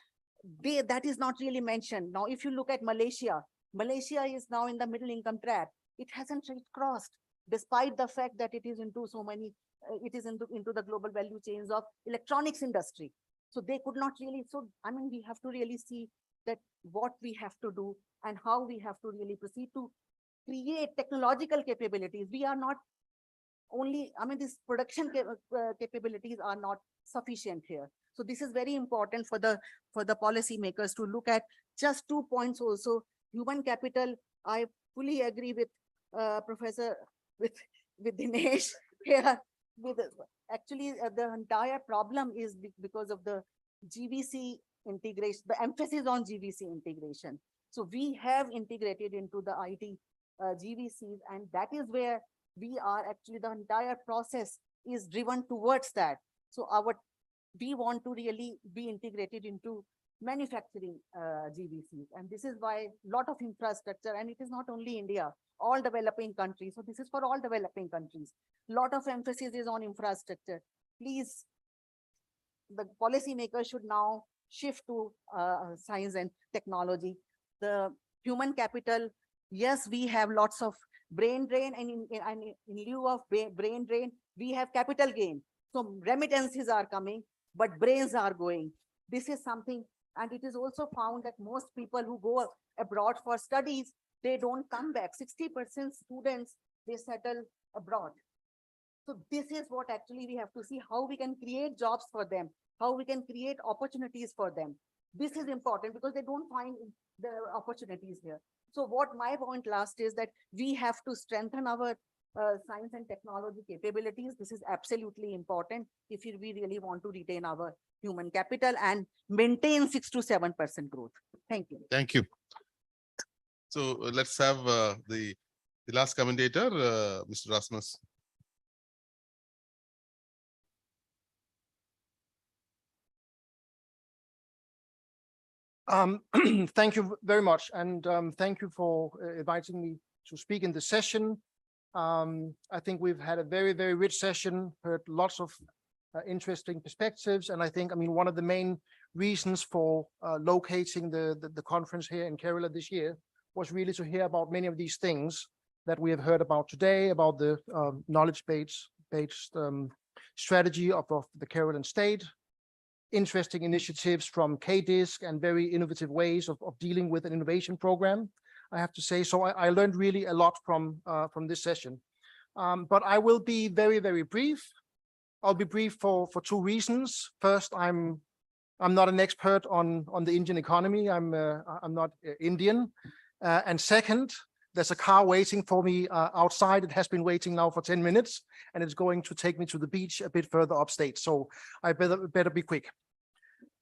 that is not really mentioned. Now, if you look at Malaysia, Malaysia is now in the middle income trap. It hasn't crossed, despite the fact that it is into so many, it is into the global value chains of electronics industry. So they could not really, so I mean, we have to really see that what we have to do and how we have to really proceed to create technological capabilities. We are not only, I mean, these production capabilities are not sufficient here. So this is very important for the policy makers to look at. Just 2 points also. Human capital, I fully agree with Professor, with Dinesh here. Actually, the entire problem is because of the GVC integration, the emphasis on GVC integration. So we have integrated into the IT GVCs, and that is where we are actually, the entire process is driven towards that. So we want to really be integrated into manufacturing GVCs. And this is why a lot of infrastructure, and it is not only India, all developing countries. So this is for all developing countries. A lot of emphasis is on infrastructure. Please, the policymakers should now shift to science and technology. The human capital, yes, we have lots of brain drain, and in lieu of brain drain, We have capital gain. So remittances are coming, but brains are going. This is something, and it is also found that most people who go abroad for studies, they don't come back. 60% students, they settle abroad. So this is what actually we have to see, how we can create jobs for them, how we can create opportunities for them. This is important because they don't find the opportunities here. So what my point last is that we have to strengthen our science and technology capabilities. This is absolutely important if we really want to retain our human capital and maintain 6 to 7% growth. Thank you. Thank you. So let's have the last commentator, Mr. Rasmus. Thank you very much, and thank you for inviting me to speak in this session. I think we've had a very, very rich session, heard lots of interesting perspectives, and I think, one of the main reasons for locating the conference here in Kerala this year was really to hear about many of these things that we have heard about today, about the knowledge-based strategy of the Kerala state, interesting initiatives from KDISC and very innovative ways of dealing with an innovation program, I have to say. So I learned really a lot from this session. But I will be very, very brief. I'll be brief for two reasons. First, I'm not an expert on the Indian economy. I'm not Indian. And second, there's a car waiting for me outside. It has been waiting now for 10 minutes, and it's going to take me to the beach a bit further upstate. So I better be quick.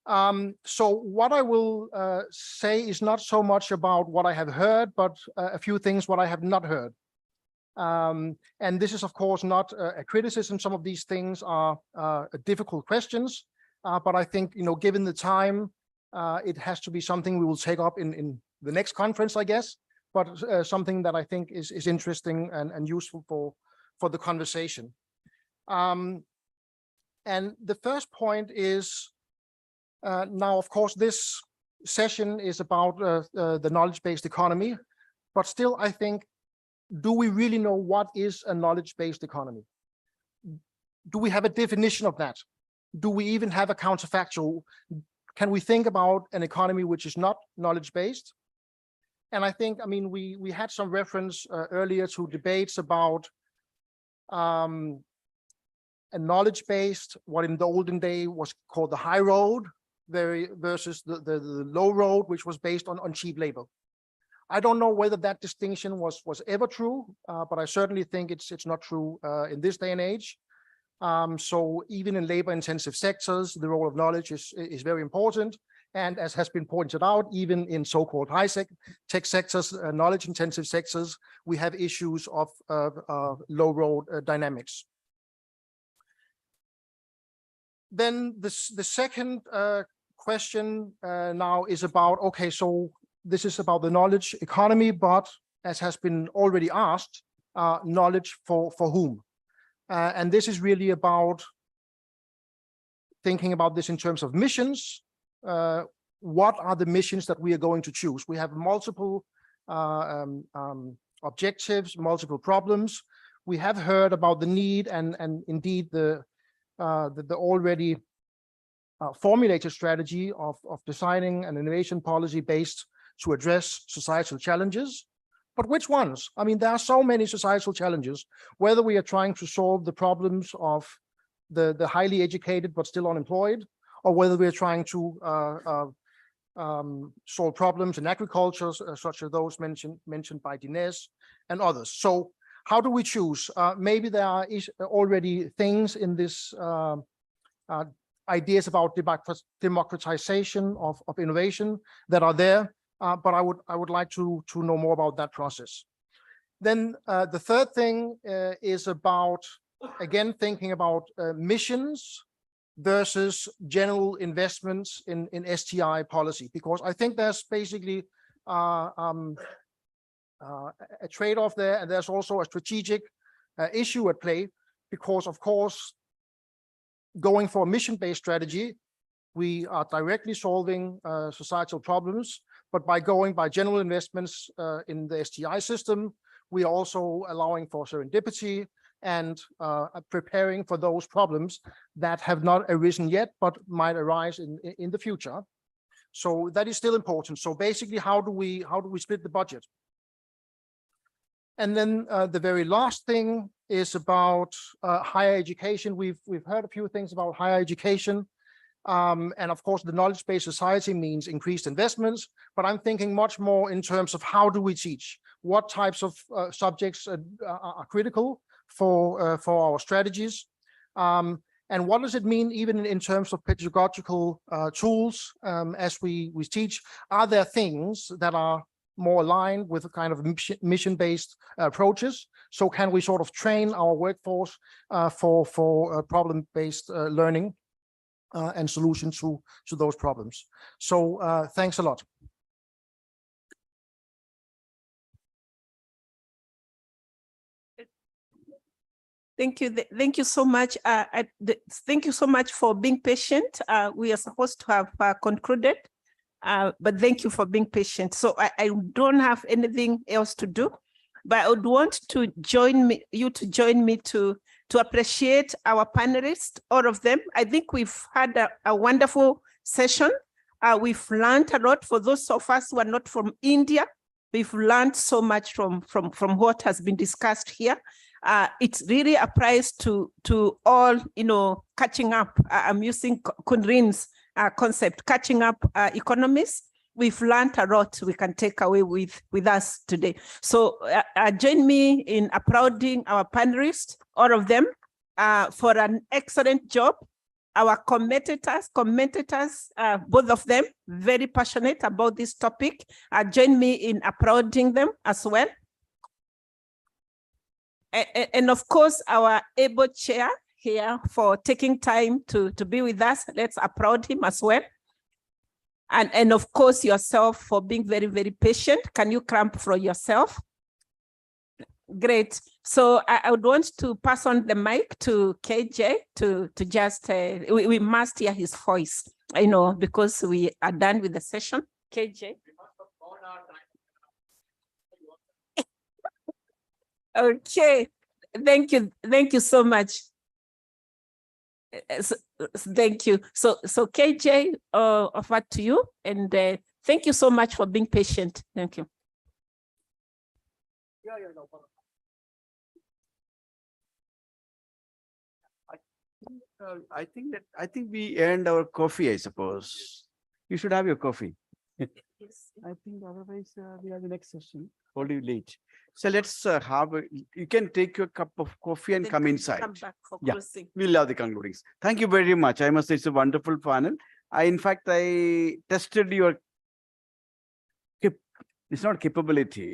So what I will say is not so much about what I have heard, but a few things what I have not heard. And this is, of course, not a criticism. Some of these things are difficult questions, but I think, given the time, it has to be something we will take up in the next conference, I guess, but something that I think is interesting and useful for the conversation. And the first point is, now, of course, this session is about the knowledge-based economy, but still, I think, do we really know what is a knowledge-based economy? Do we have a definition of that? Do we even have a counterfactual? Can we think about an economy which is not knowledge-based? And I think, we had some reference earlier to debates about a knowledge-based, what in the olden day was called the high road, versus the low road, which was based on cheap labor. I don't know whether that distinction was ever true, but I certainly think it's not true in this day and age. So even in labor-intensive sectors, the role of knowledge is very important. And as has been pointed out, even in so-called high-tech sectors, knowledge-intensive sectors, we have issues of low-road dynamics. Then the second question now is about, okay, so this is about the knowledge economy, but as has been already asked, knowledge for whom? And this is really about thinking about this in terms of missions. What are the missions that we are going to choose? We have multiple objectives, multiple problems. We have heard about the need and indeed the already formulated strategy of designing an innovation policy based to address societal challenges. But which ones? There are so many societal challenges, whether we are trying to solve the problems of the highly educated but still unemployed, or whether we are trying to solve problems in agriculture, such as those mentioned by Dinesh and others. So how do we choose? Maybe there are already things in this ideas about democratization of innovation that are there, but I would like to know more about that process. Then the third thing is about, again, thinking about missions versus general investments in STI policy, because I think there's basically a trade-off there, and there's also a strategic issue at play, because of course, going for a mission-based strategy, we are directly solving societal problems, but by going by general investments in the STI system, we are also allowing for serendipity and preparing for those problems that have not arisen yet, but might arise in the future. So that is still important. So basically, how do we split the budget? And then the very last thing is about higher education. We've heard a few things about higher education. And of course, the knowledge-based society means increased investments, but I'm thinking much more in terms of how do we teach? What types of subjects are critical for our strategies? And what does it mean even in terms of pedagogical tools as we teach? Are there things that are more aligned with a kind of mission-based approaches? So can we sort of train our workforce for problem-based learning and solutions to those problems? So thanks a lot. Thank you. Thank you so much. Thank you so much for being patient. We are supposed to have concluded, but thank you for being patient. So I don't have anything else to do, but I would want to join me to appreciate our panelists, all of them. I think we've had a wonderful session. We've learned a lot. For those of us who are not from India, we've learned so much from what has been discussed here. It's really a prize to all, catching up. I'm using Kunrin's concept, catching up economies. We've learned a lot we can take away with us today. So join me in applauding our panelists, all of them, for an excellent job. Our commentators, both of them, very passionate about this topic. Join me in applauding them as well. And of course, our able chair here for taking time to be with us. Let's applaud him as well. And of course, yourself for being very, very patient. Can you clap for yourself? Great. So I would want to pass on the mic to KJ to just, we must hear his voice, because we are done with the session. KJ. Okay, thank you so much. Thank you. So KJ, over to you, and thank you so much for being patient. Thank you. No problem. I think we earned our coffee, I suppose. You should have your coffee. Yes. I think otherwise we have the next session. Already late. So let's you can take your cup of coffee and Then come inside. Come back for Yeah. closing. We'll have the concludings. Thank you very much. I must say it's a wonderful panel. In fact, I tested your it's not capability.